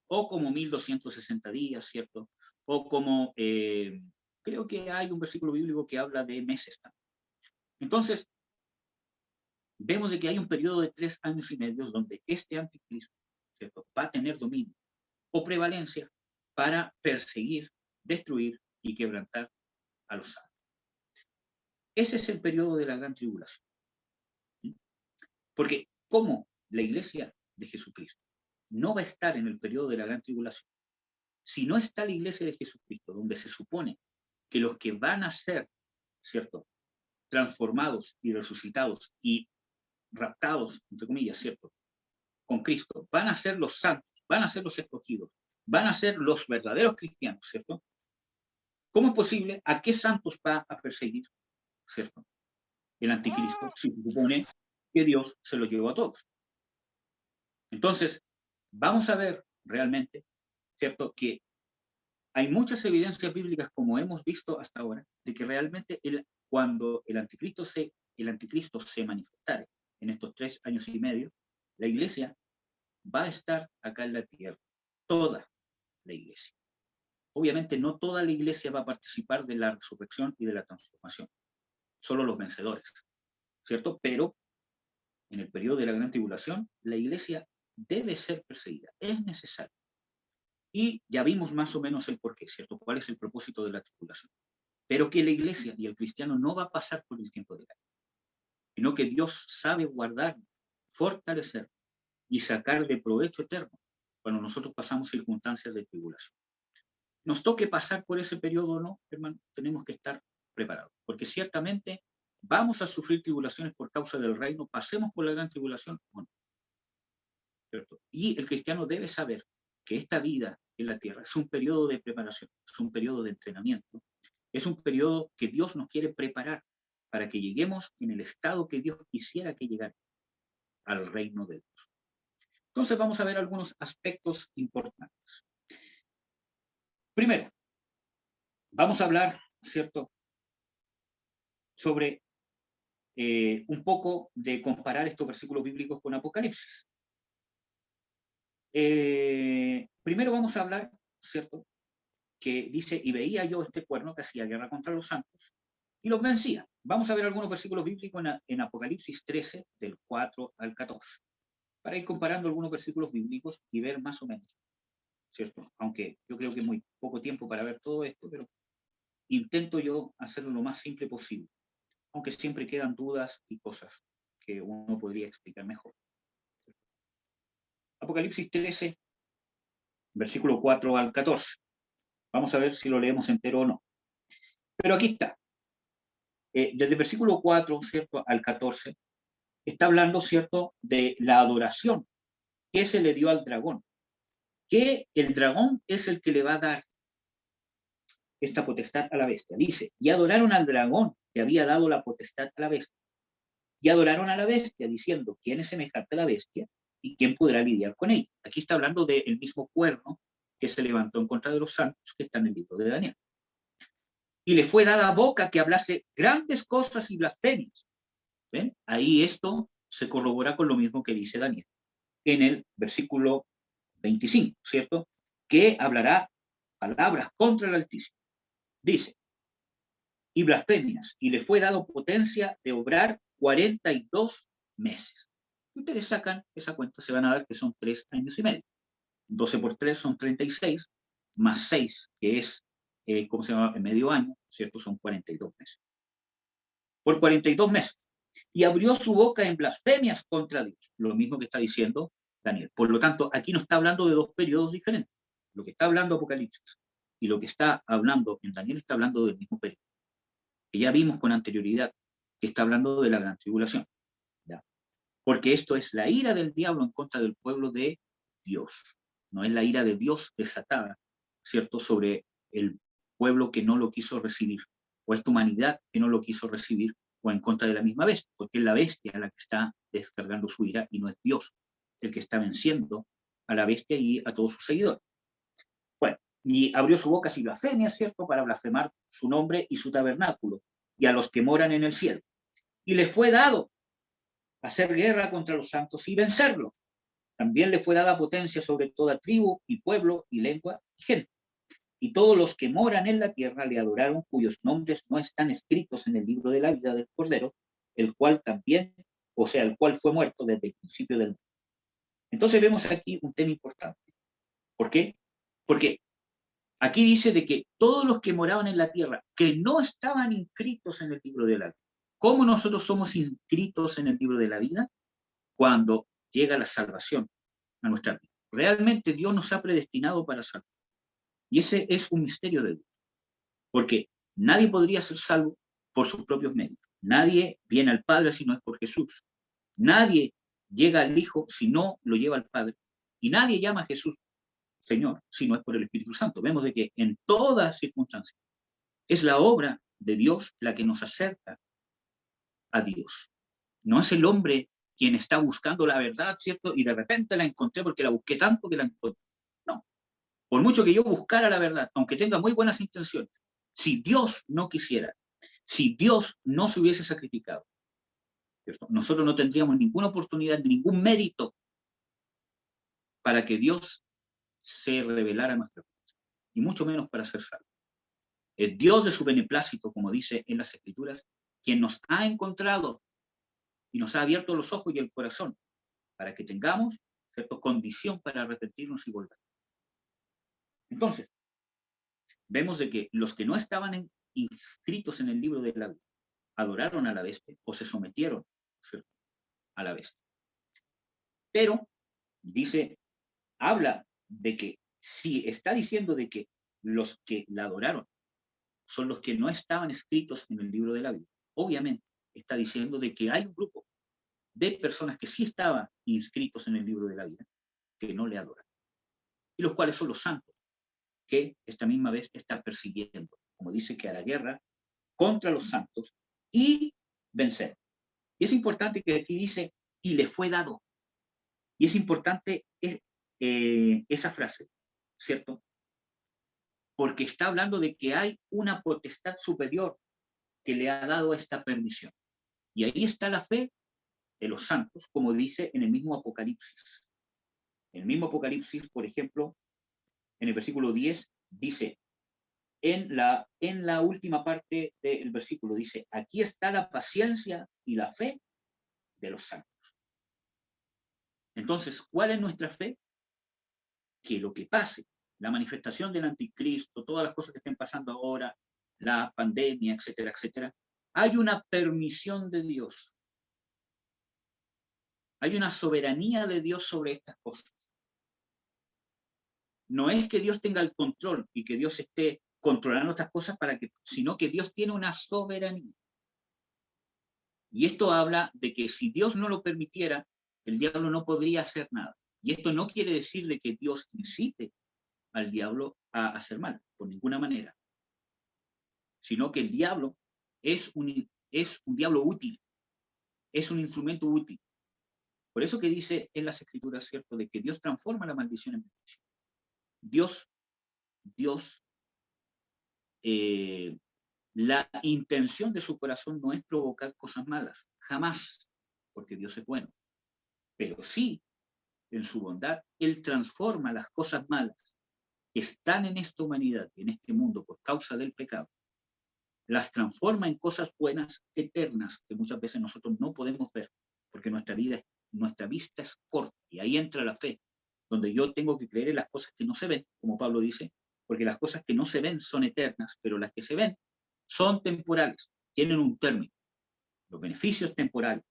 o como 1260 días, ¿cierto? O como, creo que hay un versículo bíblico que habla de meses también. Entonces, vemos de que hay un periodo de 3 años y medio donde este anticristo, ¿cierto?, va a tener dominio o prevalencia para perseguir, destruir y quebrantar a los santos. Ese es el periodo de la gran tribulación. ¿Sí? Porque ¿cómo la iglesia de Jesucristo no va a estar en el periodo de la gran tribulación? Si no está la iglesia de Jesucristo, donde se supone que los que van a ser, ¿cierto?, transformados y resucitados y raptados, entre comillas, ¿cierto?, con Cristo, van a ser los santos, van a ser los escogidos, van a ser los verdaderos cristianos, ¿cierto? ¿Cómo es posible? ¿A qué santos va a perseguir, ¿cierto? El anticristo, si se supone que Dios se lo llevó a todos. Entonces, vamos a ver realmente, ¿cierto?, que hay muchas evidencias bíblicas, como hemos visto hasta ahora, de que realmente cuando el anticristo se manifestare en estos 3 años y medio, la iglesia va a estar acá en la tierra, toda la iglesia. Obviamente no toda la iglesia va a participar de la resurrección y de la transformación, solo los vencedores, ¿cierto? Pero en el periodo de la gran tribulación, la iglesia debe ser perseguida, es necesario. Y ya vimos más o menos el porqué, ¿cierto? ¿Cuál es el propósito de la tribulación? Pero que la iglesia y el cristiano no va a pasar por el tiempo de la guerra, sino que Dios sabe guardar, fortalecer y sacar de provecho eterno cuando nosotros pasamos circunstancias de tribulación. Nos toque pasar por ese periodo o no, hermano, tenemos que estar preparados, porque ciertamente vamos a sufrir tribulaciones por causa del reino, pasemos por la gran tribulación o no. ¿Cierto? Y el cristiano debe saber que esta vida en la tierra es un periodo de preparación, es un periodo de entrenamiento, es un periodo que Dios nos quiere preparar para que lleguemos en el estado que Dios quisiera que llegara al reino de Dios. Entonces vamos a ver algunos aspectos importantes. Primero, vamos a hablar, ¿cierto?, sobre un poco de comparar estos versículos bíblicos con Apocalipsis. Primero vamos a hablar, ¿cierto?, que dice, y veía yo este cuerno que hacía guerra contra los santos y los vencía. Vamos a ver algunos versículos bíblicos en Apocalipsis 13, del 4 al 14, para ir comparando algunos versículos bíblicos y ver más o menos, ¿cierto? Aunque yo creo que es muy poco tiempo para ver todo esto, pero intento yo hacerlo lo más simple posible, aunque siempre quedan dudas y cosas que uno podría explicar mejor. Apocalipsis 13, versículo 4 al 14. Vamos a ver si lo leemos entero o no. Pero aquí está. Desde el versículo 4, ¿cierto?, al 14, está hablando, ¿cierto?, de la adoración que se le dio al dragón. Que el dragón es el que le va a dar esta potestad a la bestia. Dice, y adoraron al dragón que había dado la potestad a la bestia. Y adoraron a la bestia, diciendo, ¿quién es semejante a la bestia? ¿Y quién podrá lidiar con ella? Aquí está hablando del mismo cuerno que se levantó en contra de los santos, que está en el libro de Daniel. Y le fue dada boca que hablase grandes cosas y blasfemias. ¿Ven? Ahí esto se corrobora con lo mismo que dice Daniel en el versículo 25, ¿cierto? Que hablará palabras contra el Altísimo. Dice, y blasfemias, y le fue dado potencia de obrar 42 meses. Ustedes sacan esa cuenta, se van a dar que son 3 años y medio. 12 por 3 son 36, más 6, que es, ¿cómo se llama?, medio año, ¿cierto? Son 42 meses. Por 42 meses. Y abrió su boca en blasfemias contra Dios. Lo mismo que está diciendo Daniel. Por lo tanto, aquí no está hablando de 2 periodos diferentes. Lo que está hablando Apocalipsis y lo que está hablando en Daniel está hablando del mismo periodo. Que ya vimos con anterioridad que está hablando de la gran tribulación. ¿Ya? Porque esto es la ira del diablo en contra del pueblo de Dios. No es la ira de Dios desatada, ¿cierto?, sobre el pueblo que no lo quiso recibir, o esta humanidad que no lo quiso recibir, o en contra de la misma bestia, porque es la bestia la que está descargando su ira y no es Dios el que está venciendo a la bestia y a todos sus seguidores. Bueno, y abrió su boca sin blasfemia, ¿cierto?, para blasfemar su nombre y su tabernáculo, y a los que moran en el cielo. Y le fue dado hacer guerra contra los santos y vencerlo. También le fue dada potencia sobre toda tribu y pueblo y lengua y gente. Y todos los que moran en la tierra le adoraron, cuyos nombres no están escritos en el libro de la vida del Cordero, el cual también, o sea, el cual fue muerto desde el principio del mundo. Entonces vemos aquí un tema importante. ¿Por qué? Porque aquí dice de que todos los que moraban en la tierra, que no estaban inscritos en el libro de la vida. ¿Cómo nosotros somos inscritos en el libro de la vida? Cuando llega la salvación a nuestra vida. Realmente Dios nos ha predestinado para salvar. Y ese es un misterio de Dios. Porque nadie podría ser salvo por sus propios medios. Nadie viene al Padre si no es por Jesús. Nadie llega al Hijo, si no lo lleva al Padre. Y nadie llama a Jesús Señor si no es por el Espíritu Santo. Vemos de que en todas circunstancias es la obra de Dios la que nos acerca a Dios. No es el hombre quien está buscando la verdad, ¿cierto? Y de repente la encontré porque la busqué tanto que la encontré. No. Por mucho que yo buscara la verdad, aunque tenga muy buenas intenciones, si Dios no quisiera, si Dios no se hubiese sacrificado, ¿cierto? Nosotros no tendríamos ninguna oportunidad, ningún mérito para que Dios se revelara a nuestra vida, y mucho menos para ser salvo. Es Dios de su beneplácito, como dice en las Escrituras, quien nos ha encontrado y nos ha abierto los ojos y el corazón para que tengamos, ¿cierto?, condición para arrepentirnos y volver. Entonces, vemos de que los que no estaban inscritos en el libro de la vida adoraron a la bestia o se sometieron, ¿cierto?, a la bestia. Pero, dice, habla de que si está diciendo de que los que la adoraron son los que no estaban escritos en el libro de la vida, obviamente está diciendo de que hay un grupo de personas que sí estaban inscritos en el libro de la vida, que no le adoran, y los cuales son los santos, que esta misma vez está persiguiendo, como dice, que a la guerra contra los santos y vencer. Y es importante que aquí dice, y le fue dado. Y es importante esa frase, ¿cierto? Porque está hablando de que hay una potestad superior que le ha dado esta permisión. Y ahí está la fe de los santos, como dice en el mismo Apocalipsis. En el mismo Apocalipsis, por ejemplo, en el versículo 10, dice, en la última parte del versículo, dice, aquí está la paciencia y la fe de los santos. Entonces, ¿cuál es nuestra fe? Que lo que pase, la manifestación del anticristo, todas las cosas que estén pasando ahora, la pandemia, etcétera, etcétera, hay una permisión de Dios. Hay una soberanía de Dios sobre estas cosas. No es que Dios tenga el control y que Dios esté controlando estas cosas sino que Dios tiene una soberanía. Y esto habla de que si Dios no lo permitiera, el diablo no podría hacer nada. Y esto no quiere decir de que Dios incite al diablo a hacer mal, por ninguna manera. Sino que el diablo es un diablo útil, es un instrumento útil. Por eso que dice en las Escrituras, ¿cierto?, de que Dios transforma la maldición en bendición. Dios, la intención de su corazón no es provocar cosas malas, jamás, porque Dios es bueno. Pero sí, en su bondad, Él transforma las cosas malas que están en esta humanidad y en este mundo por causa del pecado, las transforma en cosas buenas, eternas, que muchas veces nosotros no podemos ver, porque nuestra vista es corta, y ahí entra la fe, donde yo tengo que creer en las cosas que no se ven, como Pablo dice, porque las cosas que no se ven son eternas, pero las que se ven son temporales, tienen un término. Los beneficios temporales,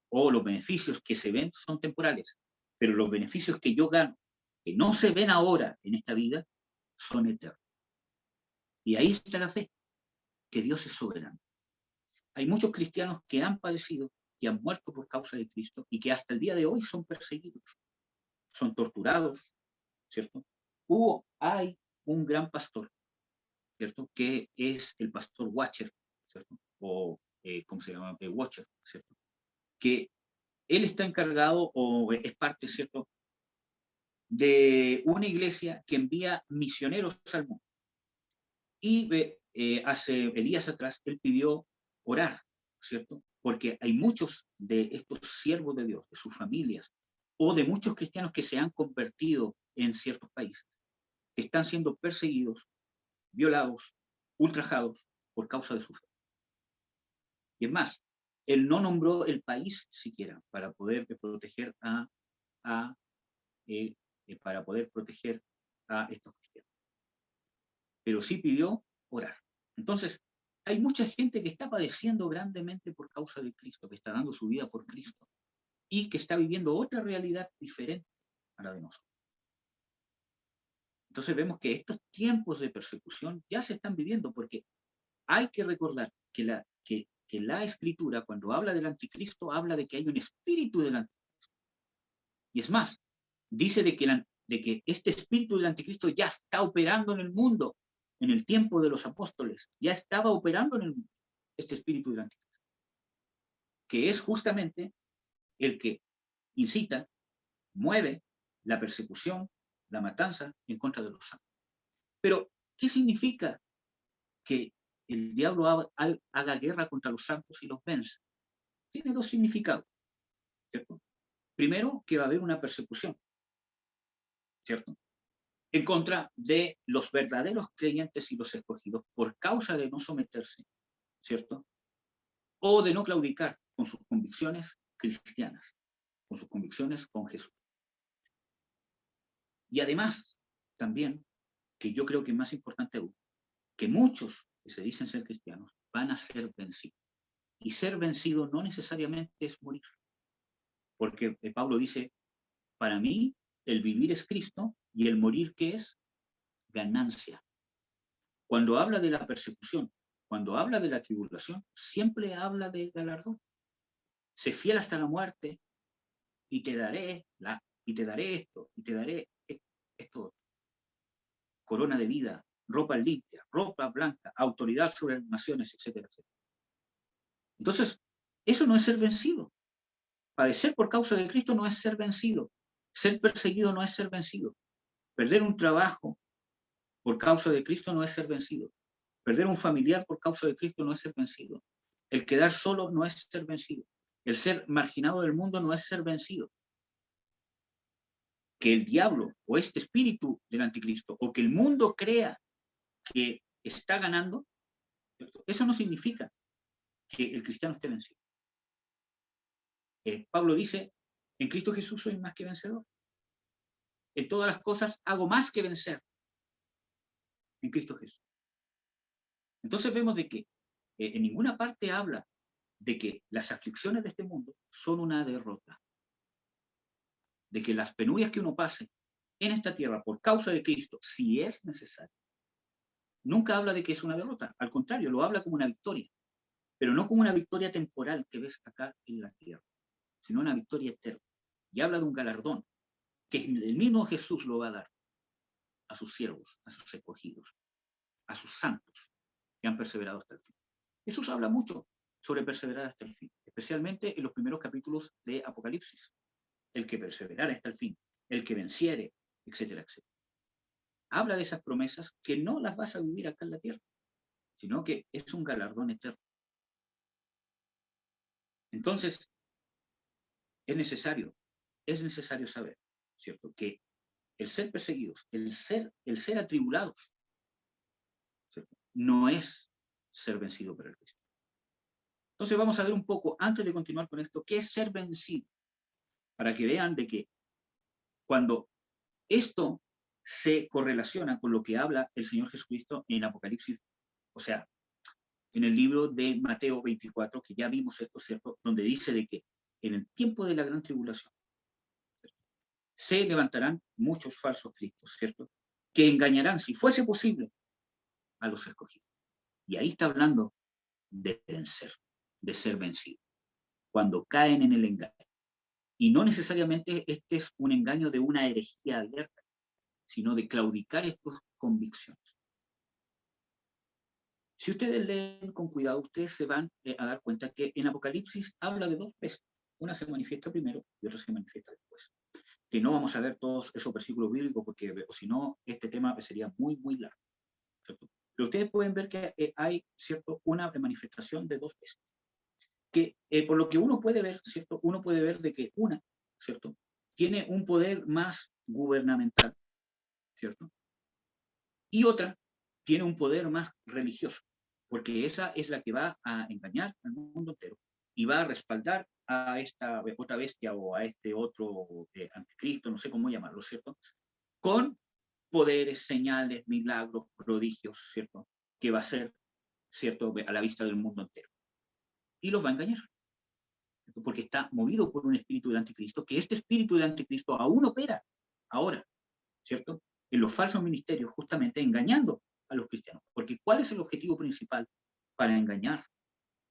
o los beneficios que se ven son temporales, pero los beneficios que yo gano, que no se ven ahora en esta vida, son eternos. Y ahí está la fe, que Dios es soberano. Hay muchos cristianos que han padecido, que han muerto por causa de Cristo y que hasta el día de hoy son perseguidos, son torturados, ¿cierto? Hay un gran pastor, ¿cierto?, que es el pastor Watcher, ¿cierto? O, ¿cómo se llama? Watcher, ¿cierto? Que él está encargado o es parte, ¿cierto?, de una iglesia que envía misioneros al mundo. Y hace días atrás él pidió orar, ¿cierto? Porque hay muchos de estos siervos de Dios, de sus familias, o de muchos cristianos que se han convertido en ciertos países, que están siendo perseguidos, violados, ultrajados por causa de su fe. Y es más, él no nombró el país siquiera para poder proteger para poder proteger a estos cristianos. Pero sí pidió orar. Entonces, hay mucha gente que está padeciendo grandemente por causa de Cristo, que está dando su vida por Cristo y que está viviendo otra realidad diferente a la de nosotros. Entonces vemos que estos tiempos de persecución ya se están viviendo, porque hay que recordar que que la Escritura, cuando habla del anticristo, habla de que hay un espíritu del anticristo. Y es más, dice de que este espíritu del anticristo ya está operando en el mundo, en el tiempo de los apóstoles, ya estaba operando en el mundo, este espíritu del anticristo, que es justamente el que incita, mueve la persecución, la matanza en contra de los santos. Pero, ¿qué significa que el diablo haga guerra contra los santos y los vence? Tiene dos significados, ¿cierto? Primero, que va a haber una persecución, ¿cierto?, en contra de los verdaderos creyentes y los escogidos por causa de no someterse, ¿cierto?, o de no claudicar con sus convicciones cristianas, con sus convicciones con Jesús. Y además, también, que yo creo que es más importante aún, que muchos que se dicen ser cristianos van a ser vencidos. Y ser vencido no necesariamente es morir. Porque Pablo dice, para mí el vivir es Cristo y el morir, ¿qué es? Ganancia. Cuando habla de la persecución, cuando habla de la tribulación, siempre habla de galardón. Sé fiel hasta la muerte y te daré esto, y te daré esto. Corona de vida, ropa limpia, ropa blanca, autoridad sobre las naciones, etcétera, etcétera. Entonces, eso no es ser vencido. Padecer por causa de Cristo no es ser vencido. Ser perseguido no es ser vencido. Perder un trabajo por causa de Cristo no es ser vencido. Perder un familiar por causa de Cristo no es ser vencido. El quedar solo no es ser vencido. El ser marginado del mundo no es ser vencido. Que el diablo o este espíritu del anticristo o que el mundo crea que está ganando, ¿cierto?, eso no significa que el cristiano esté vencido. Pablo dice, en Cristo Jesús soy más que vencedor. En todas las cosas hago más que vencer en Cristo Jesús. Entonces vemos de que en ninguna parte habla de que las aflicciones de este mundo son una derrota. De que las penurias que uno pase en esta tierra por causa de Cristo, si es necesario, nunca habla de que es una derrota. Al contrario, lo habla como una victoria. Pero no como una victoria temporal que ves acá en la tierra, sino una victoria eterna. Y habla de un galardón que el mismo Jesús lo va a dar a sus siervos, a sus escogidos, a sus santos que han perseverado hasta el fin. Jesús habla mucho sobre perseverar hasta el fin, especialmente en los primeros capítulos de Apocalipsis. El que perseverara hasta el fin, el que venciere, etcétera, etcétera. Habla de esas promesas que no las vas a vivir acá en la tierra, sino que es un galardón eterno. Entonces, es necesario saber, ¿cierto?, que el ser perseguidos, el ser atribulados, ¿cierto?, no es ser vencido por el Cristo. Entonces vamos a ver un poco, antes de continuar con esto, qué es ser vencido, para que vean de que cuando esto se correlaciona con lo que habla el Señor Jesucristo en Apocalipsis, o sea, en el libro de Mateo 24, que ya vimos esto, ¿cierto?, donde dice de que en el tiempo de la gran tribulación, ¿cierto?, se levantarán muchos falsos cristos, ¿cierto?, que engañarán, si fuese posible, a los escogidos. Y ahí está hablando de vencer, de ser vencido, cuando caen en el engaño. Y no necesariamente este es un engaño de una herejía abierta, sino de claudicar estas convicciones. Si ustedes leen con cuidado, ustedes se van a dar cuenta que en Apocalipsis habla de dos veces. Una se manifiesta primero y otra se manifiesta después. Que no vamos a ver todos esos versículos bíblicos porque si no, este tema sería muy, muy largo, ¿cierto? Pero ustedes pueden ver que hay, ¿cierto?, una manifestación de dos veces. Que por lo que uno puede ver, ¿cierto?, uno puede ver de que una, ¿cierto?, tiene un poder más gubernamental, ¿cierto?, y otra tiene un poder más religioso, porque esa es la que va a engañar al mundo entero y va a respaldar a esta otra bestia o a este otro anticristo, no sé cómo llamarlo, ¿cierto?, con poderes, señales, milagros, prodigios, ¿cierto?, que va a ser, ¿cierto?, a la vista del mundo entero. Y los va a engañar, ¿cierto?, porque está movido por un espíritu del anticristo, que este espíritu del anticristo aún opera ahora, ¿cierto?, en los falsos ministerios, justamente engañando a los cristianos. Porque ¿cuál es el objetivo principal para engañar,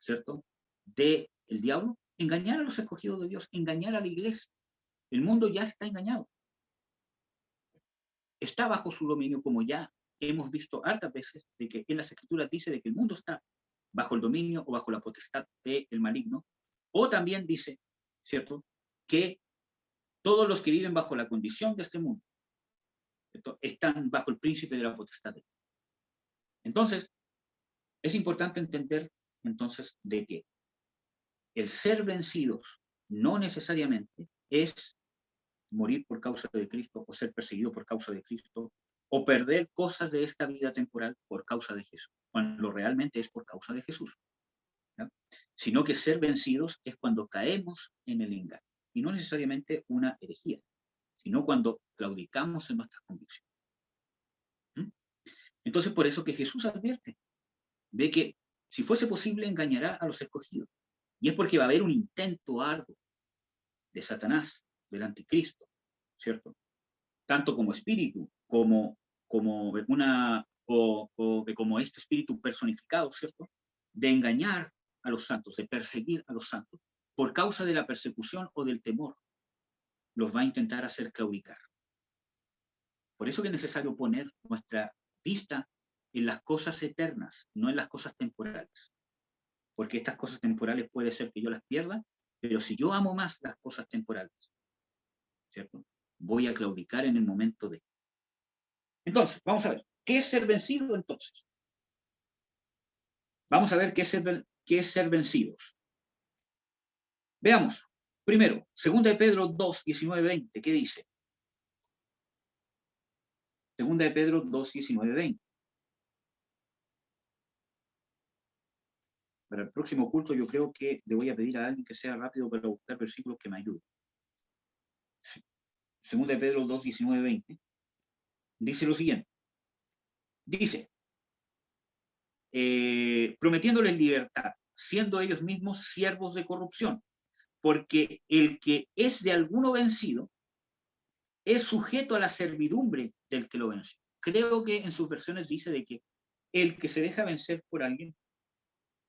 ¿cierto?, del diablo, engañar a los escogidos de Dios, engañar a la iglesia. El mundo ya está engañado. Está bajo su dominio, como ya hemos visto hartas veces, de que en las Escrituras dice de que el mundo está bajo el dominio o bajo la potestad del maligno, o también dice, ¿cierto?, que todos los que viven bajo la condición de este mundo, ¿cierto?, están bajo el príncipe de la potestad. Entonces, es importante entender entonces de que el ser vencidos no necesariamente es morir por causa de Cristo o ser perseguido por causa de Cristo o perder cosas de esta vida temporal por causa de Jesús, cuando realmente es por causa de Jesús, ¿no? Sino que ser vencidos es cuando caemos en el engaño, y no necesariamente una herejía, sino cuando claudicamos en nuestras convicciones. ¿Mm? Entonces, por eso que Jesús advierte de que si fuese posible engañará a los escogidos, y es porque va a haber un intento arduo de Satanás, del anticristo, ¿cierto? Tanto como espíritu, como este espíritu personificado, ¿cierto?, de engañar a los santos, de perseguir a los santos, por causa de la persecución o del temor, los va a intentar hacer claudicar. Por eso que es necesario poner nuestra vista en las cosas eternas, no en las cosas temporales. Porque estas cosas temporales puede ser que yo las pierda, pero si yo amo más las cosas temporales, ¿cierto?, voy a claudicar en el momento de. Entonces, vamos a ver, ¿qué es ser vencido entonces? Vamos a ver qué es ser vencidos. Veamos, primero, 2 de Pedro 2, 19, 20, ¿qué dice? 2 de Pedro 2, 19, 20. Para el próximo culto yo creo que le voy a pedir a alguien que sea rápido para buscar versículos que me ayuden. 2 de Pedro 2, 19, 20. Dice lo siguiente. Dice, prometiéndoles libertad, siendo ellos mismos siervos de corrupción, porque el que es de alguno vencido es sujeto a la servidumbre del que lo venció. Creo que en sus versiones dice de que el que se deja vencer por alguien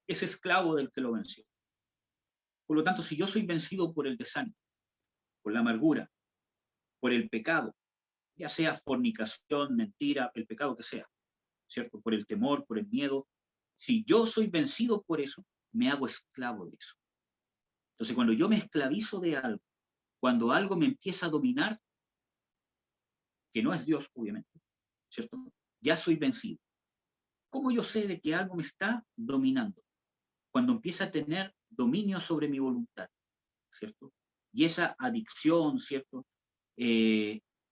es esclavo del que lo venció. Por lo tanto, si yo soy vencido por el desánimo, por la amargura, por el pecado, ya sea fornicación, mentira, el pecado que sea, ¿cierto?, por el temor, por el miedo, si yo soy vencido por eso, me hago esclavo de eso. Entonces, cuando yo me esclavizo de algo, cuando algo me empieza a dominar, que no es Dios, obviamente, ¿cierto?, ya soy vencido. ¿Cómo yo sé de que algo me está dominando? Cuando empieza a tener dominio sobre mi voluntad, ¿cierto? Y esa adicción, ¿cierto?,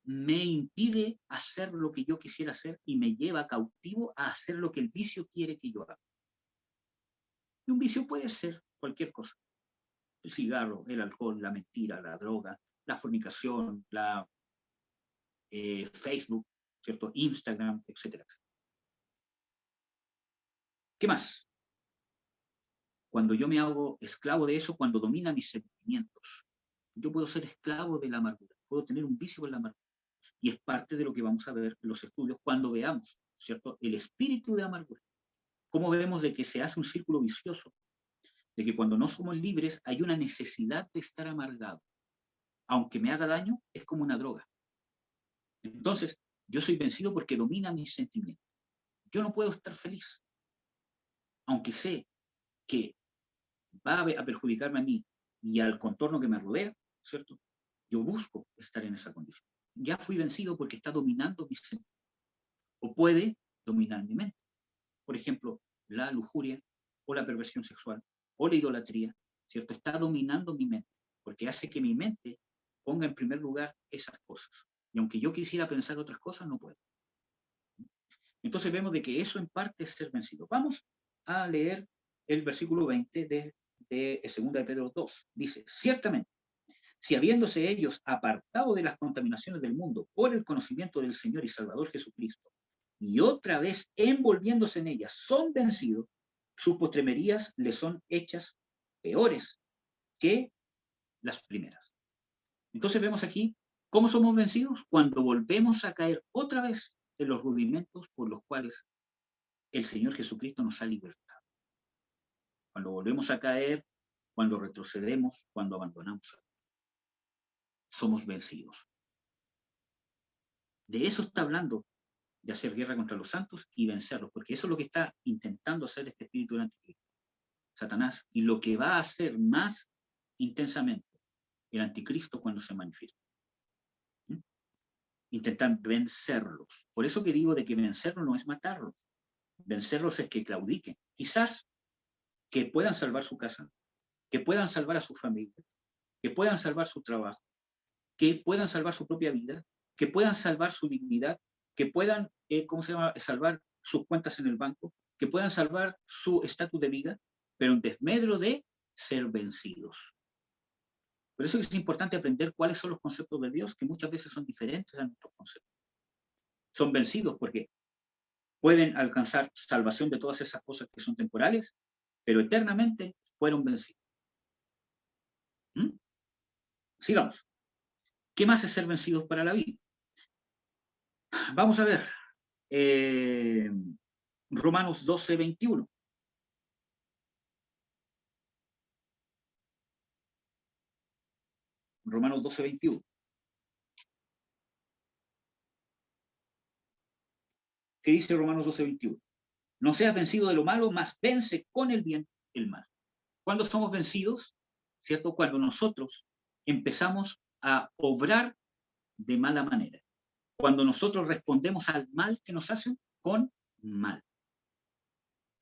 me impide hacer lo que yo quisiera hacer y me lleva cautivo a hacer lo que el vicio quiere que yo haga. Y un vicio puede ser cualquier cosa. El cigarro, el alcohol, la mentira, la droga, la fornicación, la Facebook, ¿cierto?, Instagram, etcétera. ¿Qué más? Cuando yo me hago esclavo de eso, cuando domina mis sentimientos, yo puedo ser esclavo de la amargura, puedo tener un vicio con la amargura. Y es parte de lo que vamos a ver en los estudios cuando veamos, ¿cierto?, el espíritu de amargura. Cómo vemos de que se hace un círculo vicioso, de que cuando no somos libres hay una necesidad de estar amargado. Aunque me haga daño, es como una droga. Entonces, yo soy vencido porque domina mis sentimientos. Yo no puedo estar feliz, aunque sé que va a perjudicarme a mí y al contorno que me rodea, ¿cierto? Yo busco estar en esa condición. Ya fui vencido porque está dominando mis sentimientos. O puede dominar mi mente. Por ejemplo, la lujuria o la perversión sexual o la idolatría, ¿cierto? Está dominando mi mente porque hace que mi mente ponga en primer lugar esas cosas. Y aunque yo quisiera pensar otras cosas, no puedo. Entonces vemos de que eso en parte es ser vencido. Vamos a leer el versículo 20 de 2 de Pedro 2. Dice, ciertamente, si habiéndose ellos apartado de las contaminaciones del mundo por el conocimiento del Señor y Salvador Jesucristo, y otra vez envolviéndose en ellas, son vencidos, sus postremerías les son hechas peores que las primeras. Entonces vemos aquí cómo somos vencidos cuando volvemos a caer otra vez en los rudimentos por los cuales el Señor Jesucristo nos ha libertado. cuando volvemos a caer, cuando retrocedemos, cuando abandonamos a Dios. Somos vencidos. De eso está hablando, de hacer guerra contra los santos y vencerlos, porque eso es lo que está intentando hacer este espíritu del anticristo, Satanás, y lo que va a hacer más intensamente el anticristo cuando se manifiesta. Intentan vencerlos. Por eso que digo de que vencerlos no es matarlos. Vencerlos es que claudiquen. Quizás que puedan salvar su casa, que puedan salvar a su familia, que puedan salvar su trabajo, que puedan salvar su propia vida, que puedan salvar su dignidad, que puedan, salvar sus cuentas en el banco, que puedan salvar su estatus de vida, pero en desmedro de ser vencidos. Por eso es importante aprender cuáles son los conceptos de Dios, que muchas veces son diferentes a nuestros conceptos. Son vencidos porque pueden alcanzar salvación de todas esas cosas que son temporales, pero eternamente fueron vencidos. Sigamos. ¿Qué más es ser vencidos para la vida? Vamos a ver. Romanos 12:21. Romanos 12:21. ¿Qué dice Romanos 12:21? No seas vencido de lo malo, mas vence con el bien el mal. ¿Cuándo somos vencidos? ¿Cierto? Cuando nosotros empezamos a obrar de mala manera. Cuando nosotros respondemos al mal que nos hacen con mal.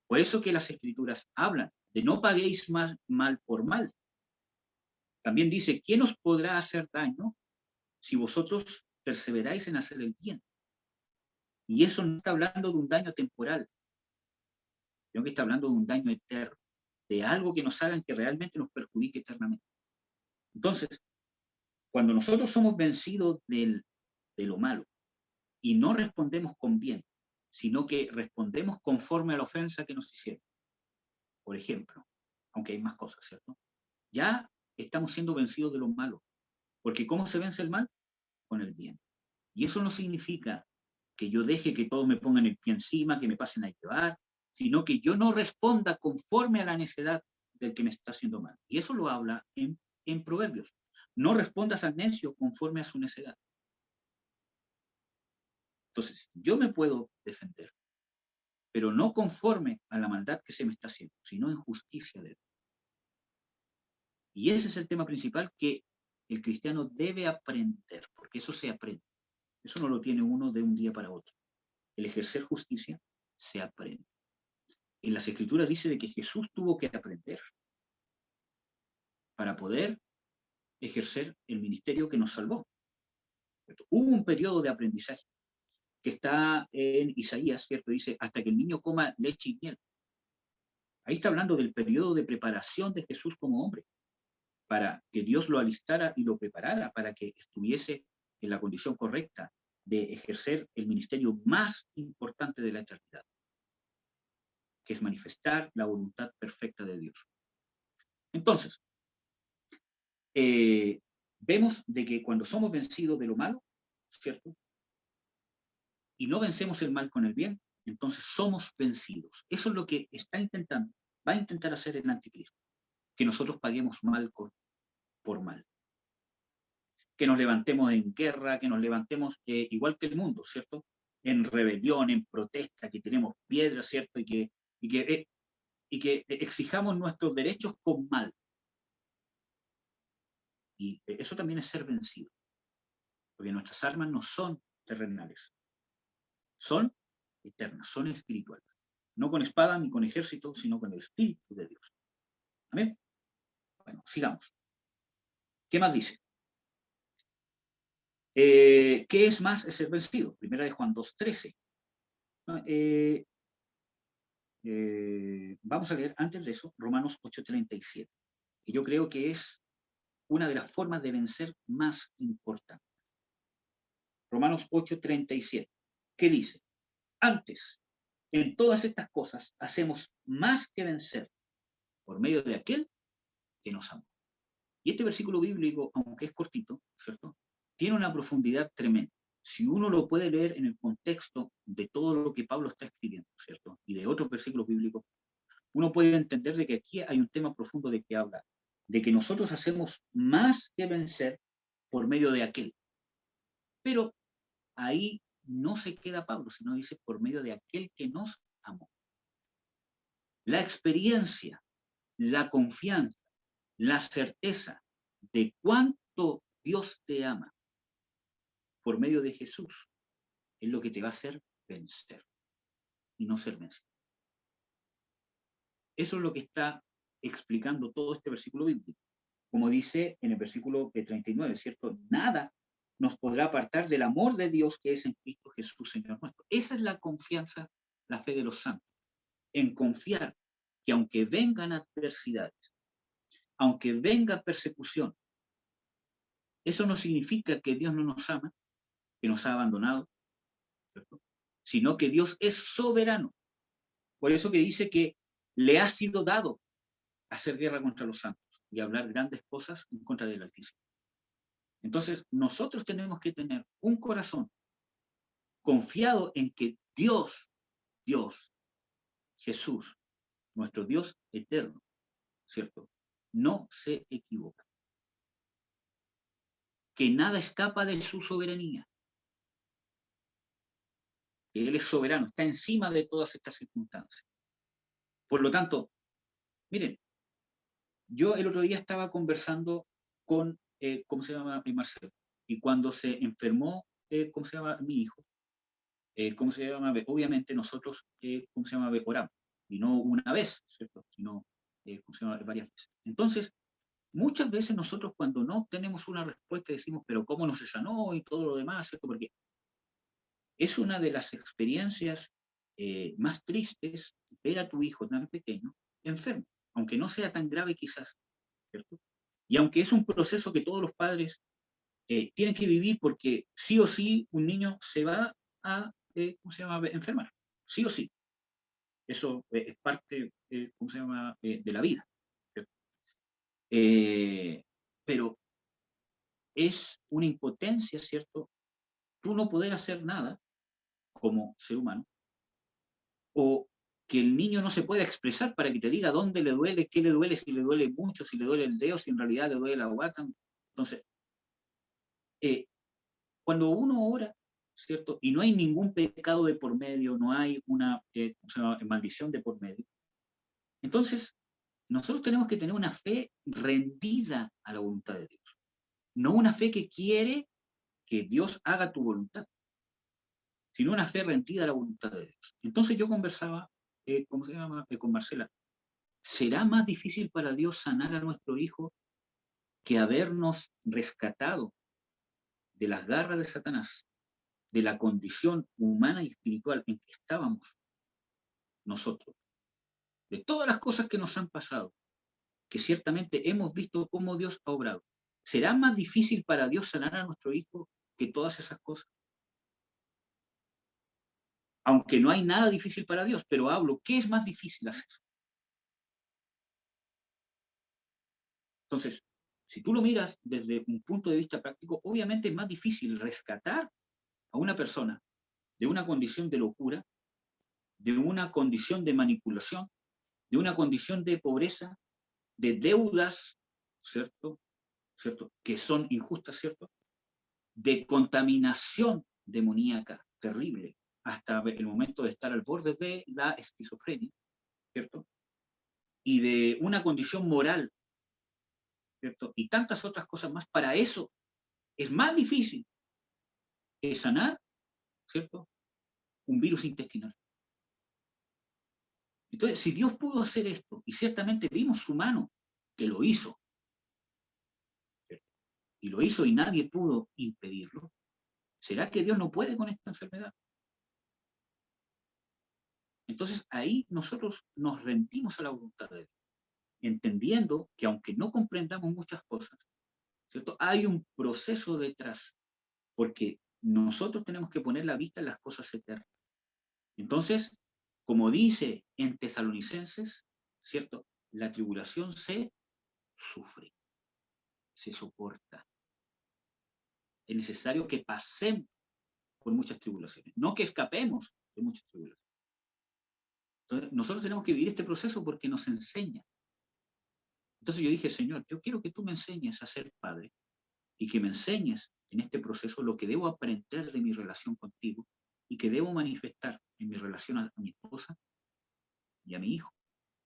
Por eso que las Escrituras hablan de no paguéis más mal por mal. También dice, ¿quién os podrá hacer daño si vosotros perseveráis en hacer el bien? Y eso no está hablando de un daño temporal, sino que está hablando de un daño eterno, de algo que nos hagan que realmente nos perjudique eternamente. Entonces, cuando nosotros somos vencidos de lo malo y no respondemos con bien, sino que respondemos conforme a la ofensa que nos hicieron, por ejemplo, aunque hay más cosas, ¿cierto? Ya estamos siendo vencidos de lo malo, porque ¿cómo se vence el mal? Con el bien. Y eso no significa que yo deje que todos me pongan el pie encima, que me pasen a llevar, sino que yo no responda conforme a la necedad del que me está haciendo mal. Y eso lo habla en Proverbios. No respondas al necio conforme a su necedad. Entonces, yo me puedo defender, pero no conforme a la maldad que se me está haciendo, sino en justicia de Dios. Y ese es el tema principal que el cristiano debe aprender, porque eso se aprende. Eso no lo tiene uno de un día para otro. El ejercer justicia se aprende. En las Escrituras dice de que Jesús tuvo que aprender para poder ejercer el ministerio que nos salvó. Hubo un periodo de aprendizaje que está en Isaías, ¿cierto? Dice, hasta que el niño coma leche y miel. Ahí está hablando del periodo de preparación de Jesús como hombre, para que Dios lo alistara y lo preparara para que estuviese en la condición correcta de ejercer el ministerio más importante de la eternidad, que es manifestar la voluntad perfecta de Dios. Entonces, vemos de que cuando somos vencidos de lo malo, ¿cierto? Y no vencemos el mal con el bien, entonces somos vencidos. Eso es lo que va a intentar hacer el anticristo, que nosotros paguemos mal por mal. Que nos levantemos en guerra, que nos levantemos igual que el mundo, ¿cierto? En rebelión, en protesta, que tenemos piedras, ¿cierto? Y que exijamos nuestros derechos con mal. Y eso también es ser vencido. Porque nuestras armas no son terrenales. Son eternas, son espirituales. No con espada ni con ejército, sino con el Espíritu de Dios. ¿Amén? Bueno, sigamos. ¿Qué más dice? ¿Qué es más? Es ser vencido. Primera de Juan 2:13. Vamos a leer antes de eso Romanos 8:37, que yo creo que es una de las formas de vencer más importantes. Romanos 8:37. ¿Qué dice? Antes, en todas estas cosas hacemos más que vencer por medio de aquel que nos amó. Y este versículo bíblico, aunque es cortito, ¿cierto?, tiene una profundidad tremenda. Si uno lo puede leer en el contexto de todo lo que Pablo está escribiendo, ¿cierto?, y de otros versículos bíblicos, uno puede entender de que aquí hay un tema profundo de que habla, de que nosotros hacemos más que vencer por medio de aquel. Pero ahí no se queda Pablo, sino dice por medio de aquel que nos amó. La experiencia, la confianza, la certeza de cuánto Dios te ama por medio de Jesús es lo que te va a hacer vencer y no ser vencido. Eso es lo que está explicando todo este versículo bíblico. Como dice en el versículo 39, ¿cierto? Nada nos podrá apartar del amor de Dios que es en Cristo Jesús, Señor nuestro. Esa es la confianza, la fe de los santos, en confiar que aunque vengan adversidades, aunque venga persecución, eso no significa que Dios no nos ama, que nos ha abandonado, ¿cierto? Sino que Dios es soberano. Por eso que dice que le ha sido dado hacer guerra contra los santos y hablar grandes cosas en contra del Altísimo. Entonces, nosotros tenemos que tener un corazón confiado en que Dios, Jesús, nuestro Dios eterno, ¿cierto? No se equivoca. Que nada escapa de su soberanía. Que Él es soberano, está encima de todas estas circunstancias. Por lo tanto, miren, yo el otro día estaba conversando con, ¿cómo se llama? Marcelo. Y cuando se enfermó, ¿cómo se llama? Mi hijo. ¿Cómo se llama? Obviamente nosotros, ¿cómo se llama? Oramos. Y no una vez, ¿cierto? Sino, ¿cómo se llama? Varias veces. Entonces, muchas veces nosotros cuando no tenemos una respuesta decimos, pero ¿cómo no se sanó? Y todo lo demás, ¿cierto? Porque es una de las experiencias más tristes ver a tu hijo tan pequeño enfermo, aunque no sea tan grave quizás, ¿cierto? Y aunque es un proceso que todos los padres tienen que vivir porque sí o sí un niño se va a, ¿cómo se llama?, enfermar, sí o sí. Eso es parte, ¿cómo se llama?, de la vida, ¿cierto? Pero es una impotencia, ¿cierto? Tú no poder hacer nada como ser humano, o que el niño no se pueda expresar para que te diga dónde le duele, qué le duele, si le duele mucho, si le duele el dedo, si en realidad le duele la guata. Entonces, cuando uno ora, ¿cierto? Y no hay ningún pecado de por medio, no hay una maldición de por medio. Entonces, nosotros tenemos que tener una fe rendida a la voluntad de Dios. No una fe que quiere que Dios haga tu voluntad, sino una fe rendida a la voluntad de Dios. Entonces yo conversaba, ¿cómo se llama?, con Marcela. ¿Será más difícil para Dios sanar a nuestro hijo que habernos rescatado de las garras de Satanás, de la condición humana y espiritual en que estábamos nosotros, de todas las cosas que nos han pasado, que ciertamente hemos visto cómo Dios ha obrado? ¿Será más difícil para Dios sanar a nuestro hijo que todas esas cosas? Aunque no hay nada difícil para Dios, pero hablo, ¿qué es más difícil hacer? Entonces, si tú lo miras desde un punto de vista práctico, obviamente es más difícil rescatar a una persona de una condición de locura, de una condición de manipulación, de una condición de pobreza, de deudas, ¿cierto? ¿Cierto? Que son injustas, ¿cierto? De contaminación demoníaca terrible, hasta el momento de estar al borde de la esquizofrenia, ¿cierto? Y de una condición moral, ¿cierto? Y tantas otras cosas más. Para eso es más difícil que sanar, ¿cierto?, un virus intestinal. Entonces, si Dios pudo hacer esto, y ciertamente vimos su mano que lo hizo, ¿cierto?, y lo hizo y nadie pudo impedirlo, ¿será que Dios no puede con esta enfermedad? Entonces, ahí nosotros nos rendimos a la voluntad de Dios, entendiendo que aunque no comprendamos muchas cosas, ¿cierto?, hay un proceso detrás, porque nosotros tenemos que poner la vista en las cosas eternas. Entonces, como dice en Tesalonicenses, ¿cierto?, la tribulación se sufre, se soporta. Es necesario que pasemos por muchas tribulaciones, no que escapemos de muchas tribulaciones. Entonces, nosotros tenemos que vivir este proceso porque nos enseña. Entonces yo dije, Señor, yo quiero que tú me enseñes a ser padre y que me enseñes en este proceso lo que debo aprender de mi relación contigo y que debo manifestar en mi relación a mi esposa y a mi hijo.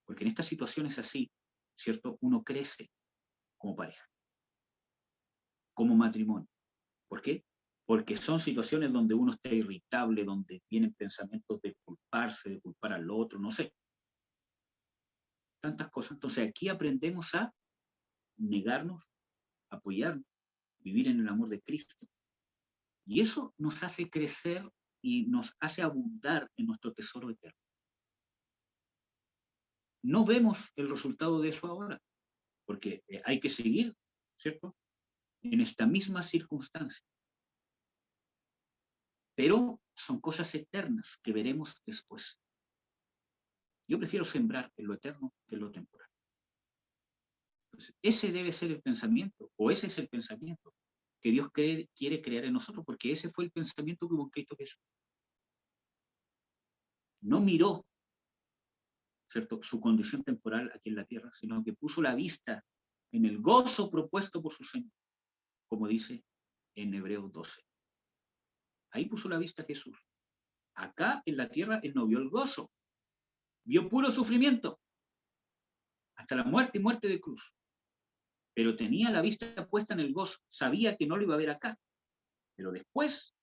Porque en estas situaciones así, ¿cierto? Uno crece como pareja, como matrimonio. ¿Por qué? Porque son situaciones donde uno está irritable, donde vienen pensamientos de culparse, de culpar al otro, no sé. Tantas cosas. Entonces aquí aprendemos a negarnos, apoyarnos, vivir en el amor de Cristo. Y eso nos hace crecer y nos hace abundar en nuestro tesoro eterno. No vemos el resultado de eso ahora, porque hay que seguir, ¿cierto? En esta misma circunstancia. Pero son cosas eternas que veremos después. Yo prefiero sembrar en lo eterno que en lo temporal. Entonces, ese debe ser el pensamiento, o ese es el pensamiento que Dios quiere crear en nosotros, porque ese fue el pensamiento que hubo en Cristo Jesús. No miró, ¿cierto?, su condición temporal aquí en la tierra, sino que puso la vista en el gozo propuesto por su Señor, como dice en Hebreos 12. Ahí puso la vista Jesús. Acá en la tierra él no vio el gozo, vio puro sufrimiento, hasta la muerte y muerte de cruz. Pero tenía la vista puesta en el gozo, sabía que no lo iba a ver acá, pero después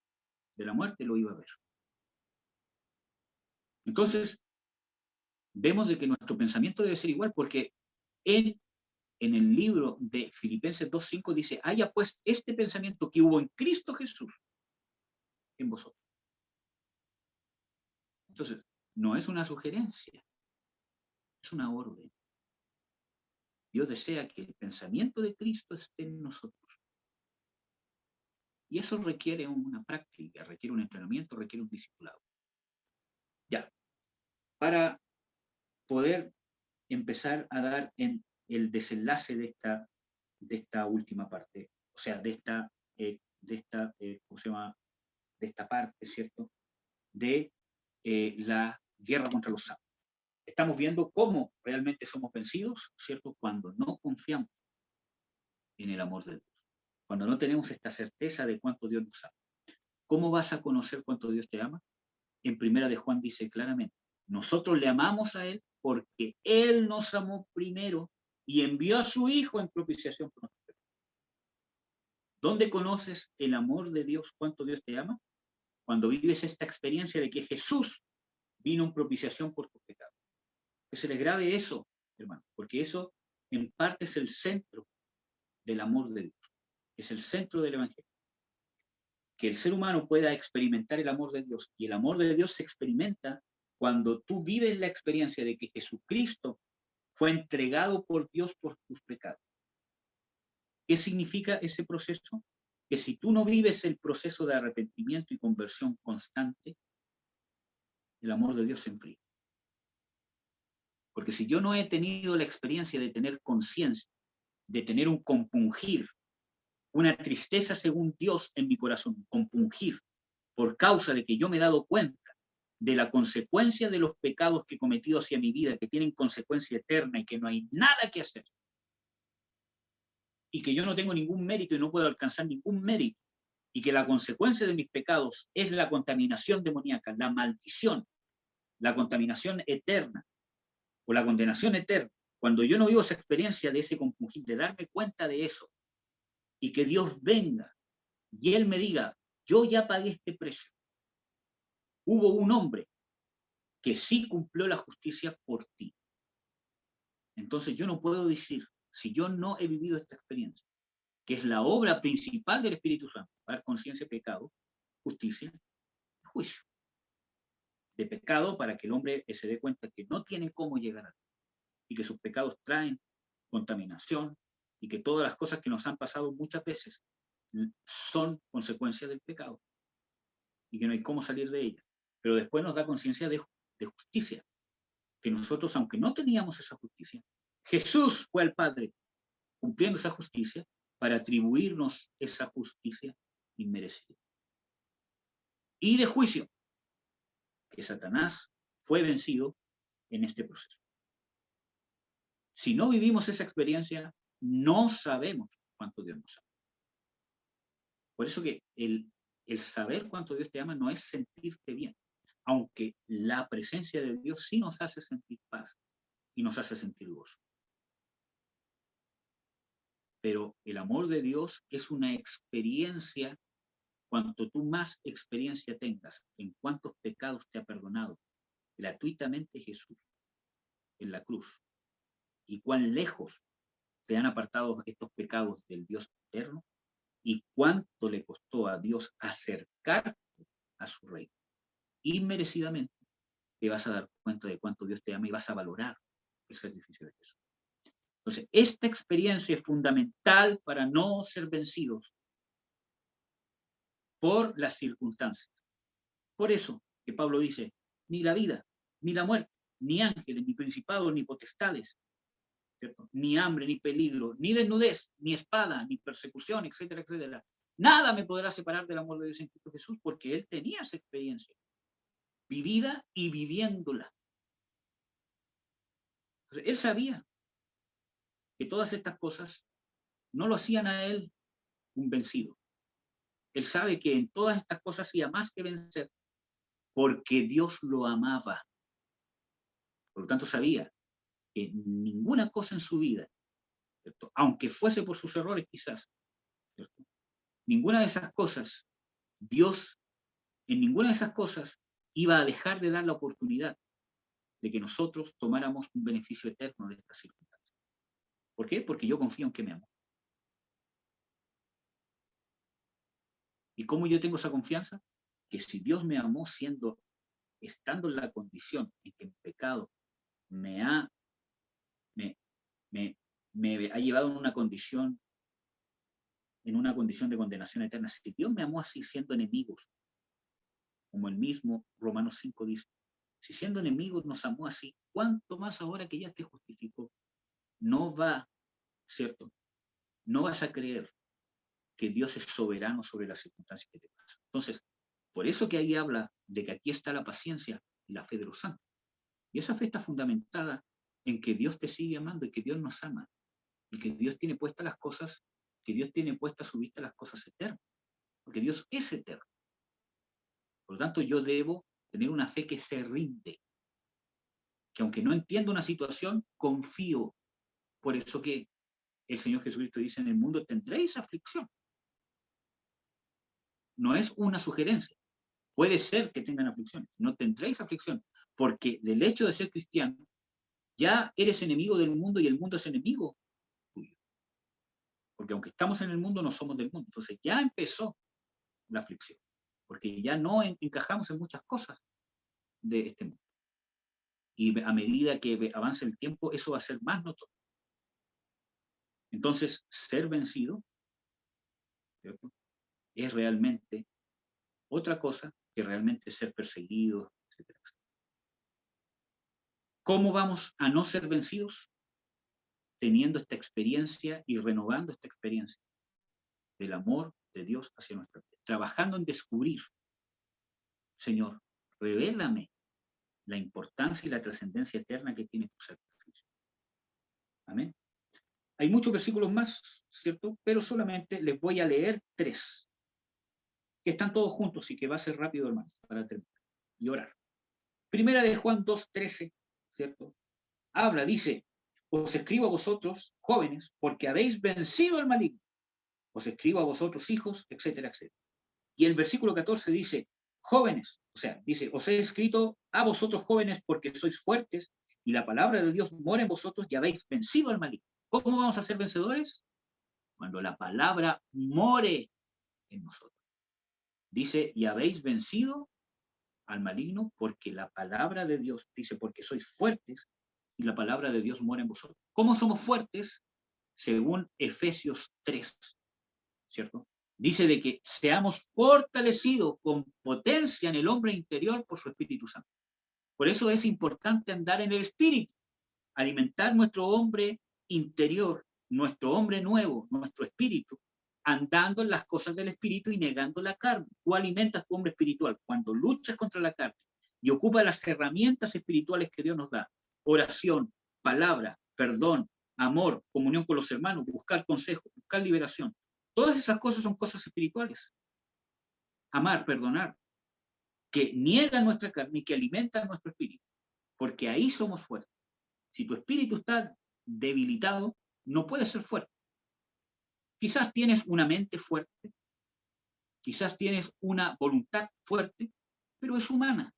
de la muerte lo iba a ver. Entonces, vemos de que nuestro pensamiento debe ser igual, porque en el libro de Filipenses 2:5 dice, haya pues este pensamiento que hubo en Cristo Jesús en vosotros. Entonces, no es una sugerencia, es una orden. Dios desea que el pensamiento de Cristo esté en nosotros. Y eso requiere una práctica, requiere un entrenamiento, requiere un discipulado. Ya, para poder empezar a dar en el desenlace de esta última parte, o sea, de esta ¿cómo se llama? De esta parte, ¿cierto? De la guerra contra los santos. Estamos viendo cómo realmente somos vencidos, ¿cierto? Cuando no confiamos en el amor de Dios, cuando no tenemos esta certeza de cuánto Dios nos ama. ¿Cómo vas a conocer cuánto Dios te ama? En Primera de Juan dice claramente, nosotros le amamos a Él porque Él nos amó primero y envió a su Hijo en propiciación por nosotros. ¿Dónde conoces el amor de Dios, cuánto Dios te ama? Cuando vives esta experiencia de que Jesús vino en propiciación por tus pecados. Que se les grabe eso, hermano, porque eso en parte es el centro del amor de Dios, es el centro del Evangelio. Que el ser humano pueda experimentar el amor de Dios, y el amor de Dios se experimenta cuando tú vives la experiencia de que Jesucristo fue entregado por Dios por tus pecados. ¿Qué significa ese proceso? Que si tú no vives el proceso de arrepentimiento y conversión constante, el amor de Dios se enfría. Porque si yo no he tenido la experiencia de tener conciencia, de tener un compungir, una tristeza según Dios en mi corazón, compungir, por causa de que yo me he dado cuenta de la consecuencia de los pecados que he cometido hacia mi vida, que tienen consecuencia eterna y que no hay nada que hacer, y que yo no tengo ningún mérito y no puedo alcanzar ningún mérito, y que la consecuencia de mis pecados es la contaminación demoníaca, la maldición, la contaminación eterna, o la condenación eterna. Cuando yo no vivo esa experiencia de ese compungir, de darme cuenta de eso, y que Dios venga, y Él me diga, yo ya pagué este precio. Hubo un hombre que sí cumplió la justicia por ti. Entonces yo no puedo decir, si yo no he vivido esta experiencia, que es la obra principal del Espíritu Santo, para conciencia, pecado, justicia y juicio. De pecado para que el hombre se dé cuenta que no tiene cómo llegar a Dios, y que sus pecados traen contaminación, y que todas las cosas que nos han pasado muchas veces son consecuencia del pecado, y que no hay cómo salir de ella. Pero después nos da conciencia de justicia, que nosotros, aunque no teníamos esa justicia, Jesús fue al Padre cumpliendo esa justicia para atribuirnos esa justicia inmerecida. Y de juicio, que Satanás fue vencido en este proceso. Si no vivimos esa experiencia, no sabemos cuánto Dios nos ama. Por eso que el saber cuánto Dios te ama no es sentirte bien, aunque la presencia de Dios sí nos hace sentir paz y nos hace sentir gozo. Pero el amor de Dios es una experiencia. Cuanto tú más experiencia tengas en cuántos pecados te ha perdonado gratuitamente Jesús en la cruz, y cuán lejos te han apartado estos pecados del Dios eterno, y cuánto le costó a Dios acercarte a su reino, inmerecidamente te vas a dar cuenta de cuánto Dios te ama y vas a valorar el sacrificio de Jesús. Entonces, esta experiencia es fundamental para no ser vencidos por las circunstancias. Por eso que Pablo dice, ni la vida, ni la muerte, ni ángeles, ni principados, ni potestades, ¿cierto? Ni hambre, ni peligro, ni desnudez, ni espada, ni persecución, etcétera, etcétera. Nada me podrá separar del amor de Dios en Cristo Jesús, porque él tenía esa experiencia, vivida y viviéndola. Entonces, él sabía que todas estas cosas no lo hacían a él un vencido. Él sabe que en todas estas cosas hacía más que vencer, porque Dios lo amaba. Por lo tanto, sabía que ninguna cosa en su vida, ¿cierto?, aunque fuese por sus errores quizás, ¿cierto?, ninguna de esas cosas, Dios en ninguna de esas cosas iba a dejar de dar la oportunidad de que nosotros tomáramos un beneficio eterno de estas circunstancias. ¿Por qué? Porque yo confío en que me amó. ¿Y cómo yo tengo esa confianza? Que si Dios me amó estando en la condición en que el pecado me ha llevado en una condición de condenación eterna, si Dios me amó así siendo enemigos, como el mismo Romanos 5 dice, si siendo enemigos nos amó así, ¿cuánto más ahora que ya te justificó? No va, ¿cierto? No vas a creer que Dios es soberano sobre las circunstancias que te pasan. Entonces, por eso que ahí habla de que aquí está la paciencia y la fe de los santos. Y esa fe está fundamentada en que Dios te sigue amando y que Dios nos ama. Y que Dios tiene puestas las cosas, que Dios tiene puesta a su vista las cosas eternas. Porque Dios es eterno. Por lo tanto, yo debo tener una fe que se rinde. Que aunque no entienda una situación, confío. Por eso que el Señor Jesucristo dice, en el mundo tendréis aflicción. No es una sugerencia. Puede ser que tengan aflicciones. No tendréis aflicción. Porque del hecho de ser cristiano, ya eres enemigo del mundo y el mundo es enemigo tuyo. Porque aunque estamos en el mundo, no somos del mundo. Entonces ya empezó la aflicción. Porque ya no encajamos en muchas cosas de este mundo. Y a medida que avance el tiempo, eso va a ser más notorio. Entonces, ser vencido, ¿cierto?, es realmente otra cosa que realmente ser perseguido, etc. ¿Cómo vamos a no ser vencidos? Teniendo esta experiencia y renovando esta experiencia del amor de Dios hacia nuestra vida. Trabajando en descubrir, Señor, revélame la importancia y la trascendencia eterna que tiene tu sacrificio. Amén. Hay muchos versículos más, ¿cierto? Pero solamente les voy a leer 3. Que están todos juntos y que va a ser rápido, hermanos, para terminar y orar. Primera de Juan 2:13, ¿cierto? Habla, dice, os escribo a vosotros, jóvenes, porque habéis vencido al maligno. Os escribo a vosotros, hijos, etcétera, etcétera. Y el versículo 14 dice, jóvenes, o sea, dice, os he escrito a vosotros jóvenes porque sois fuertes y la palabra de Dios mora en vosotros y habéis vencido al maligno. ¿Cómo vamos a ser vencedores? Cuando la palabra more en nosotros. Dice, y habéis vencido al maligno porque la palabra de Dios, dice, porque sois fuertes y la palabra de Dios mora en vosotros. ¿Cómo somos fuertes? Según Efesios 3, ¿cierto? Dice de que seamos fortalecidos con potencia en el hombre interior por su Espíritu Santo. Por eso es importante andar en el Espíritu, alimentar nuestro hombre interior, nuestro hombre nuevo, nuestro espíritu, andando en las cosas del espíritu y negando la carne. Tú alimentas tu hombre espiritual cuando luchas contra la carne y ocupa las herramientas espirituales que Dios nos da. Oración, palabra, perdón, amor, comunión con los hermanos, buscar consejo, buscar liberación. Todas esas cosas son cosas espirituales. Amar, perdonar, que niegan nuestra carne y que alimentan nuestro espíritu, porque ahí somos fuertes. Si tu espíritu está debilitado, no puedes ser fuerte. Quizás tienes una mente fuerte, quizás tienes una voluntad fuerte, pero es humana.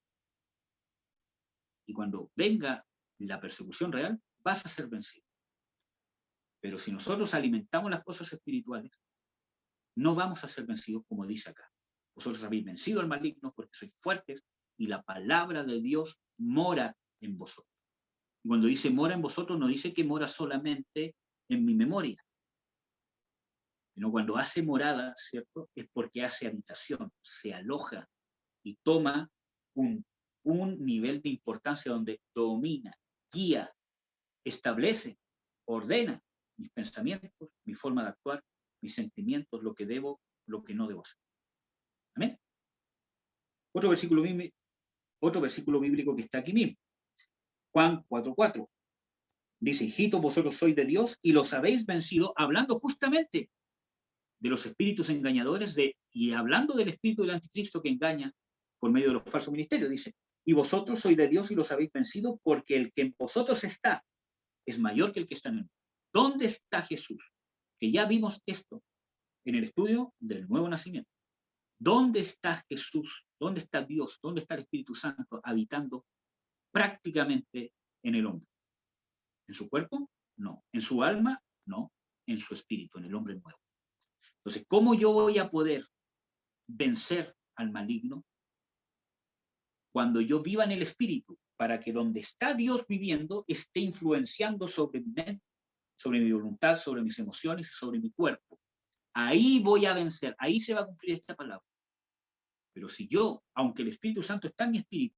Y cuando venga la persecución real, vas a ser vencido. Pero si nosotros alimentamos las cosas espirituales, no vamos a ser vencidos, como dice acá. Vosotros habéis vencido al maligno porque sois fuertes y la palabra de Dios mora en vosotros. Y cuando dice mora en vosotros, no dice que mora solamente en mi memoria, sino cuando hace morada, ¿cierto? Es porque hace habitación, se aloja y toma un nivel de importancia donde domina, guía, establece, ordena mis pensamientos, mi forma de actuar, mis sentimientos, lo que debo, lo que no debo hacer. ¿Amén? Otro versículo bíblico que está aquí mismo. Juan 4:4. Dice, hijitos, vosotros sois de Dios y los habéis vencido, hablando justamente de los espíritus engañadores y hablando del espíritu del anticristo que engaña por medio de los falsos ministerios. Dice, y vosotros sois de Dios y los habéis vencido porque el que en vosotros está es mayor que el que está en él. ¿Dónde está Jesús? Que ya vimos esto en el estudio del nuevo nacimiento. ¿Dónde está Jesús? ¿Dónde está Dios? ¿Dónde está el Espíritu Santo habitando prácticamente en el hombre? ¿En su cuerpo? No. ¿En su alma? No. En su espíritu, en el hombre nuevo. Entonces, ¿cómo yo voy a poder vencer al maligno? Cuando yo viva en el espíritu, para que donde está Dios viviendo esté influenciando sobre mi mente, sobre mi voluntad, sobre mis emociones y sobre mi cuerpo. Ahí voy a vencer, ahí se va a cumplir esta palabra. Pero si yo, aunque el Espíritu Santo está en mi espíritu,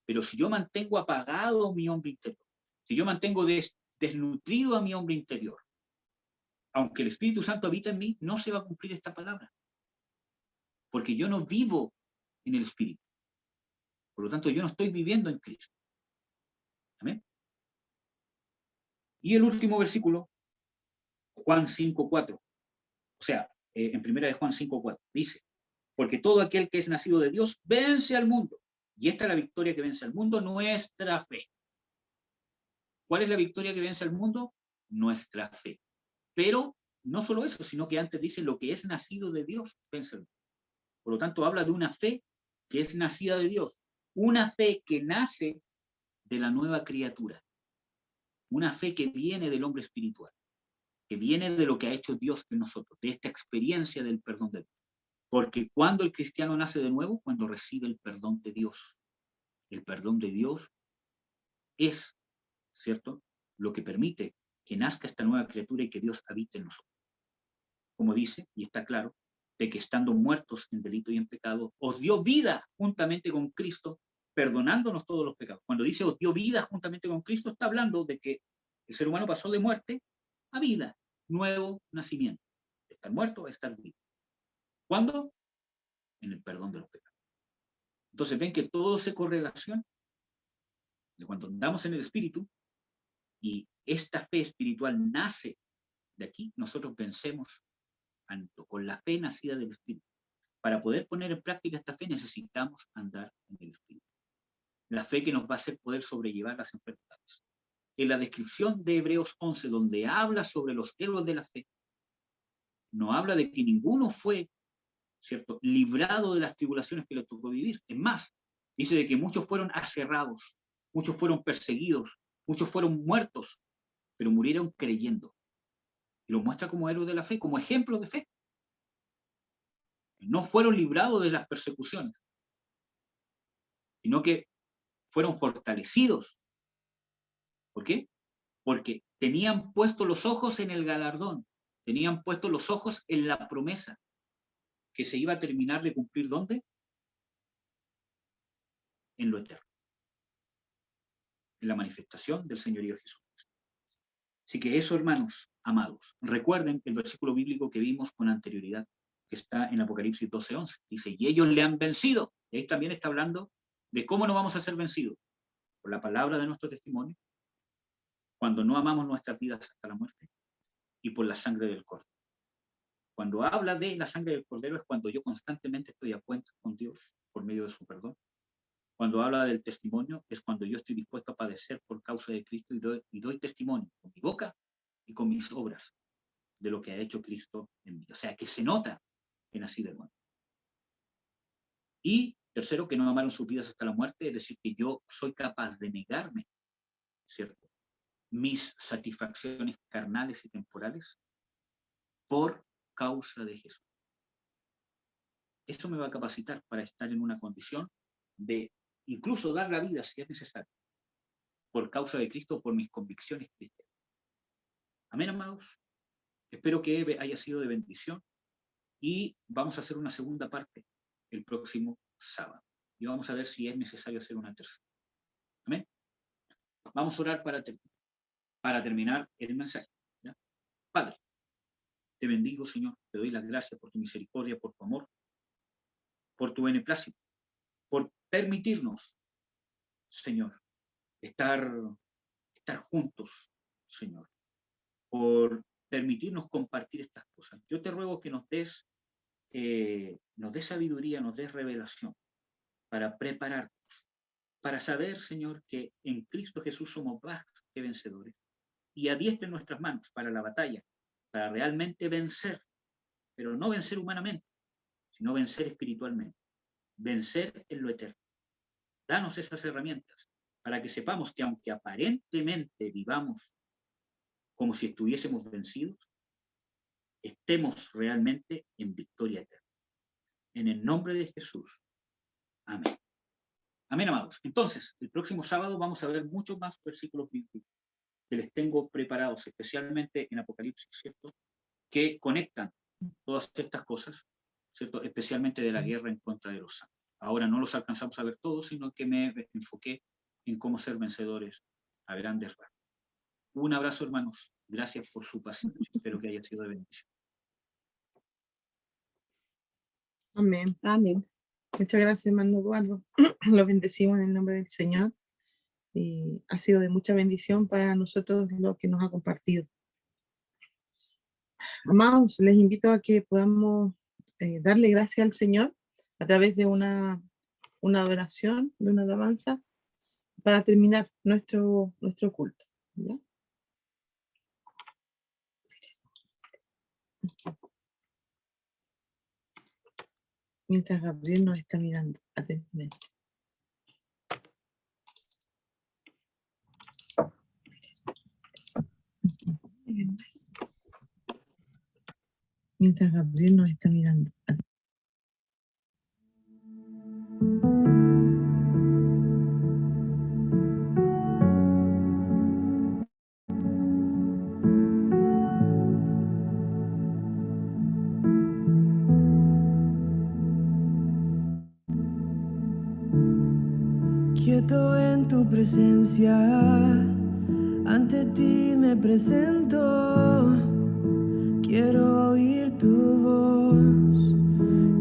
pero si yo mantengo apagado mi hombre interior, si yo mantengo desnutrido a mi hombre interior, aunque el Espíritu Santo habita en mí, no se va a cumplir esta palabra. Porque yo no vivo en el Espíritu. Por lo tanto, yo no estoy viviendo en Cristo. ¿Amén? Y el último versículo, Juan 5:4. O sea, en primera de Juan 5:4, dice, porque todo aquel que es nacido de Dios vence al mundo. Y esta es la victoria que vence al mundo, nuestra fe. ¿Cuál es la victoria que vence al mundo? Nuestra fe. Pero no solo eso, sino que antes dice lo que es nacido de Dios vence al mundo. Por lo tanto, habla de una fe que es nacida de Dios. Una fe que nace de la nueva criatura. Una fe que viene del hombre espiritual. Que viene de lo que ha hecho Dios en nosotros, de esta experiencia del perdón de Dios. Porque cuando el cristiano nace de nuevo, cuando recibe el perdón de Dios. El perdón de Dios es, ¿cierto?, lo que permite que nazca esta nueva criatura y que Dios habite en nosotros. Como dice, y está claro, de que estando muertos en delito y en pecado, os dio vida juntamente con Cristo, perdonándonos todos los pecados. Cuando dice os dio vida juntamente con Cristo, está hablando de que el ser humano pasó de muerte a vida, nuevo nacimiento. Estar muerto a estar vivo. ¿Cuándo? En el perdón de los pecados. Entonces ven que todo se correlaciona. De cuando andamos en el Espíritu y esta fe espiritual nace de aquí, nosotros vencemos con la fe nacida del Espíritu. Para poder poner en práctica esta fe necesitamos andar en el Espíritu. La fe que nos va a hacer poder sobrellevar las enfermedades. En la descripción de Hebreos 11, donde habla sobre los héroes de la fe, no habla de que ninguno fue, ¿cierto?, librado de las tribulaciones que le tocó vivir. Es más, dice de que muchos fueron aserrados, muchos fueron perseguidos, muchos fueron muertos, pero murieron creyendo. Y los muestra como héroes de la fe, como ejemplos de fe. No fueron librados de las persecuciones, sino que fueron fortalecidos. ¿Por qué? Porque tenían puestos los ojos en el galardón, tenían puestos los ojos en la promesa, que se iba a terminar de cumplir, ¿dónde? En lo eterno. En la manifestación del Señorío Jesús. Así que eso, hermanos amados, recuerden el versículo bíblico que vimos con anterioridad, que está en Apocalipsis 12:11. Dice, y ellos le han vencido. Y ahí también está hablando ¿De cómo no vamos a ser vencidos? Por la palabra de nuestro testimonio, cuando no amamos nuestras vidas hasta la muerte, y por la sangre del Cordero. Cuando habla de la sangre del Cordero es cuando yo constantemente estoy a cuenta con Dios por medio de su perdón. Cuando habla del testimonio es cuando yo estoy dispuesto a padecer por causa de Cristo y doy testimonio con mi boca y con mis obras de lo que ha hecho Cristo en mí. O sea, que se nota que nací de nuevo. Y tercero, que no amaron sus vidas hasta la muerte, es decir, que yo soy capaz de negarme, ¿cierto?, mis satisfacciones carnales y temporales por causa de Jesús. Eso me va a capacitar para estar en una condición de incluso dar la vida si es necesario, por causa de Cristo, por mis convicciones cristianas. Amén, amados. Espero que haya sido de bendición y vamos a hacer una segunda parte el próximo sábado. Y vamos a ver si es necesario hacer una tercera. Amén. Vamos a orar para terminar el mensaje, ¿ya? Padre, te bendigo, Señor. Te doy las gracias por tu misericordia, por tu amor, por tu beneplácito, por permitirnos, Señor, estar juntos, Señor, por permitirnos compartir estas cosas. Yo te ruego que nos des sabiduría, nos des revelación para prepararnos, para saber, Señor, que en Cristo Jesús somos más que vencedores, y adiestre nuestras manos para la batalla, para realmente vencer, pero no vencer humanamente, sino vencer espiritualmente, vencer en lo eterno. Danos esas herramientas para que sepamos que aunque aparentemente vivamos como si estuviésemos vencidos, estemos realmente en victoria eterna. En el nombre de Jesús. Amén. Amén, amados. Entonces, el próximo sábado vamos a ver muchos más versículos bíblicos que les tengo preparados, especialmente en Apocalipsis, ¿cierto?, que conectan todas estas cosas, ¿cierto?, especialmente de la guerra en contra de los santos. Ahora no los alcanzamos a ver todos, sino que me enfoqué en cómo ser vencedores a grandes rasgos. Un abrazo, hermanos. Gracias por su paciencia. Espero que haya sido de bendición. Amén. Amén. Muchas gracias, hermano Eduardo. Lo bendecimos en el nombre del Señor. Y ha sido de mucha bendición para nosotros lo que nos ha compartido. Amados, les invito a que podamos darle gracias al Señor a través de una adoración, de una alabanza, para terminar nuestro culto, ¿ya? Mientras Gabriel nos está mirando atentamente. Mientras Gabriel nos está mirando. Quieto en tu presencia, ante ti me presento. Quiero oír tu voz,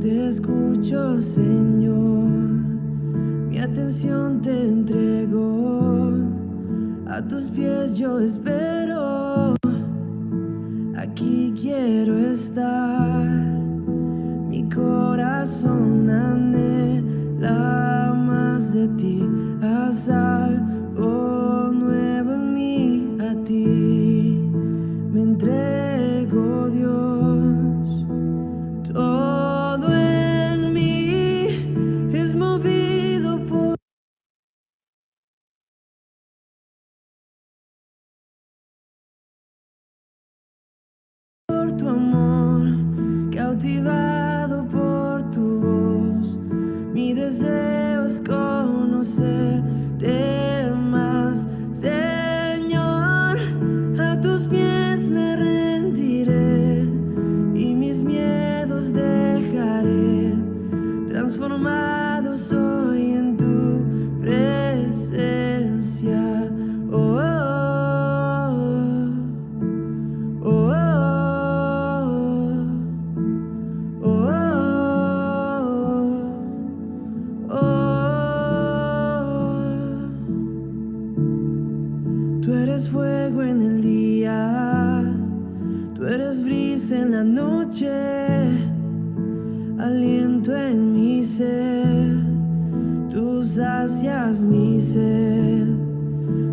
te escucho, Señor. Mi atención te entrego, a tus pies yo espero. Aquí quiero estar, mi corazón anhela más de ti. Haz algo nuevo en mí, a ti me entrego, Dios. Todo en mí es movido por tu amor, cautivado por tu voz. Mi deseo es conocerte más, Señor. A tus pies me rendiré y mis miedos dejaré. Transformado soy en tu presencia. Oh, oh, oh, oh, oh, oh, oh. noche, aliento en mi ser, tú sacias mi sed.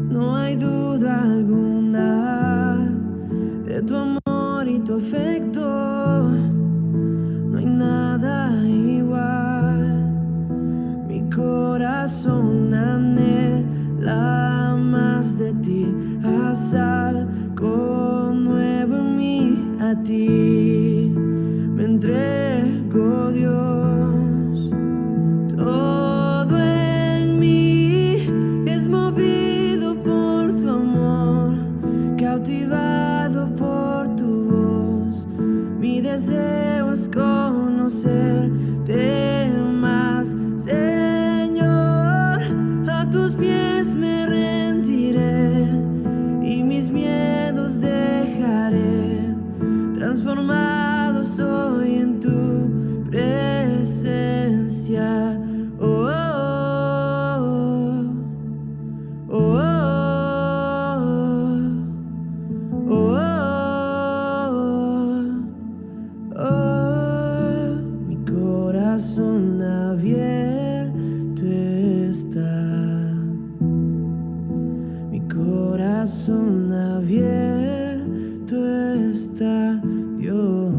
No hay duda alguna de tu amor y tu afecto. No hay nada igual. Mi corazón anhela más de ti. Haz algo nuevo en mí, a ti me entrego, Dios. Todo en mí es movido por tu amor, cautivado por tu voz. Mi deseo es conocerte más, Señor. A tus pies me rendiré y mis miedos dejaré. Transformado soy en tu presencia. Oh, oh, oh, oh, oh, oh, oh. Mi corazón abierto está. Mi corazón abierto está, Dios.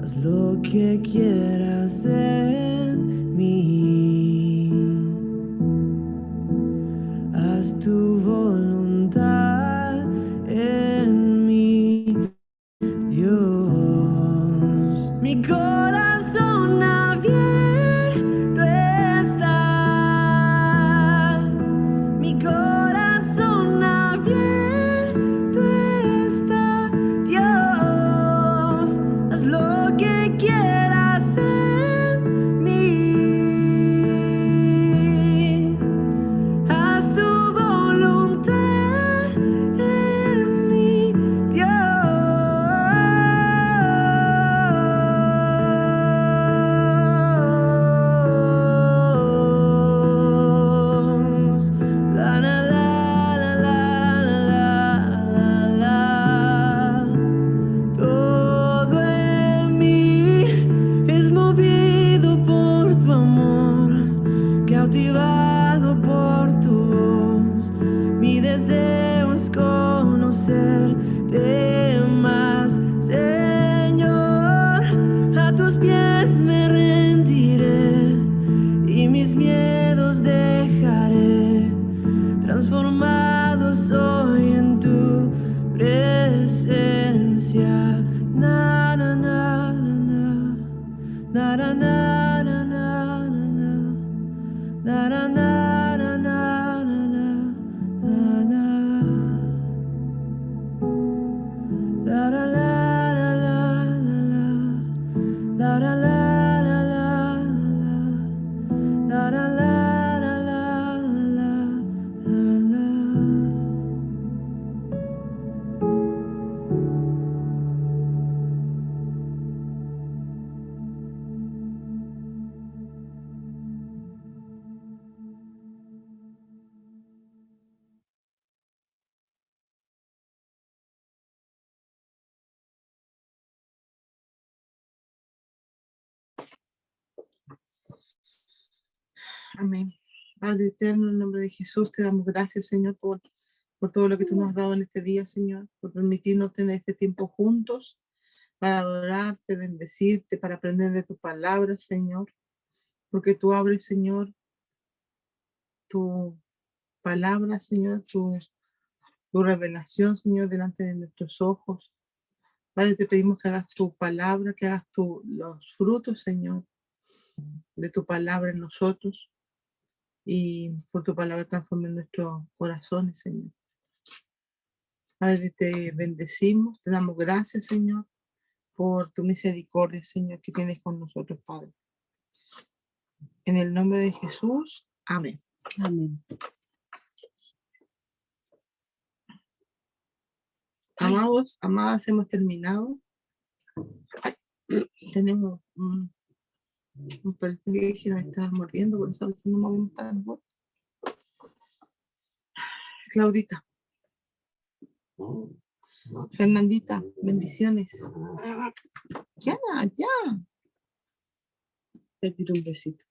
Haz lo que quieras en mí. Haz tu voluntad en mí, Dios. Mi corazón abierto está. Mi corazón abierto está, Dios. Haz lo que quieras en mí. Haz tu voluntad en mí, Dios. La la la la la la la la. Todo en mí es movido por tu amor, cautivado por tu voz. Mi deseo es conocerte más, Señor. A tus pies me rendiré y mis miedos dejaré. Transformado soy en tu presencia. Na na na na na na na na na na. Na na na na na na na. La la la la la la. La la la la la la. La la la la la la la. Amén. Padre eterno, en el nombre de Jesús, te damos gracias, Señor, por todo lo que tú nos has dado en este día, Señor, por permitirnos tener este tiempo juntos para adorarte, bendecirte, para aprender de tu palabra, Señor, porque tú abres, Señor, tu palabra, Señor, tu revelación, Señor, delante de nuestros ojos. Padre, te pedimos que hagas tu palabra, que hagas los frutos, Señor, de tu palabra en nosotros. Y por tu palabra transforme nuestros corazones, Señor. Padre, te bendecimos, te damos gracias, Señor, por tu misericordia, Señor, que tienes con nosotros, Padre. En el nombre de Jesús, amén. Amén. Amados, amadas, hemos terminado. Ay, tenemos un perrito que nos está mordiendo, por eso a veces no movemos tan fuerte. Claudita. Fernandita, bendiciones. Ya, ya. Te tiro un besito.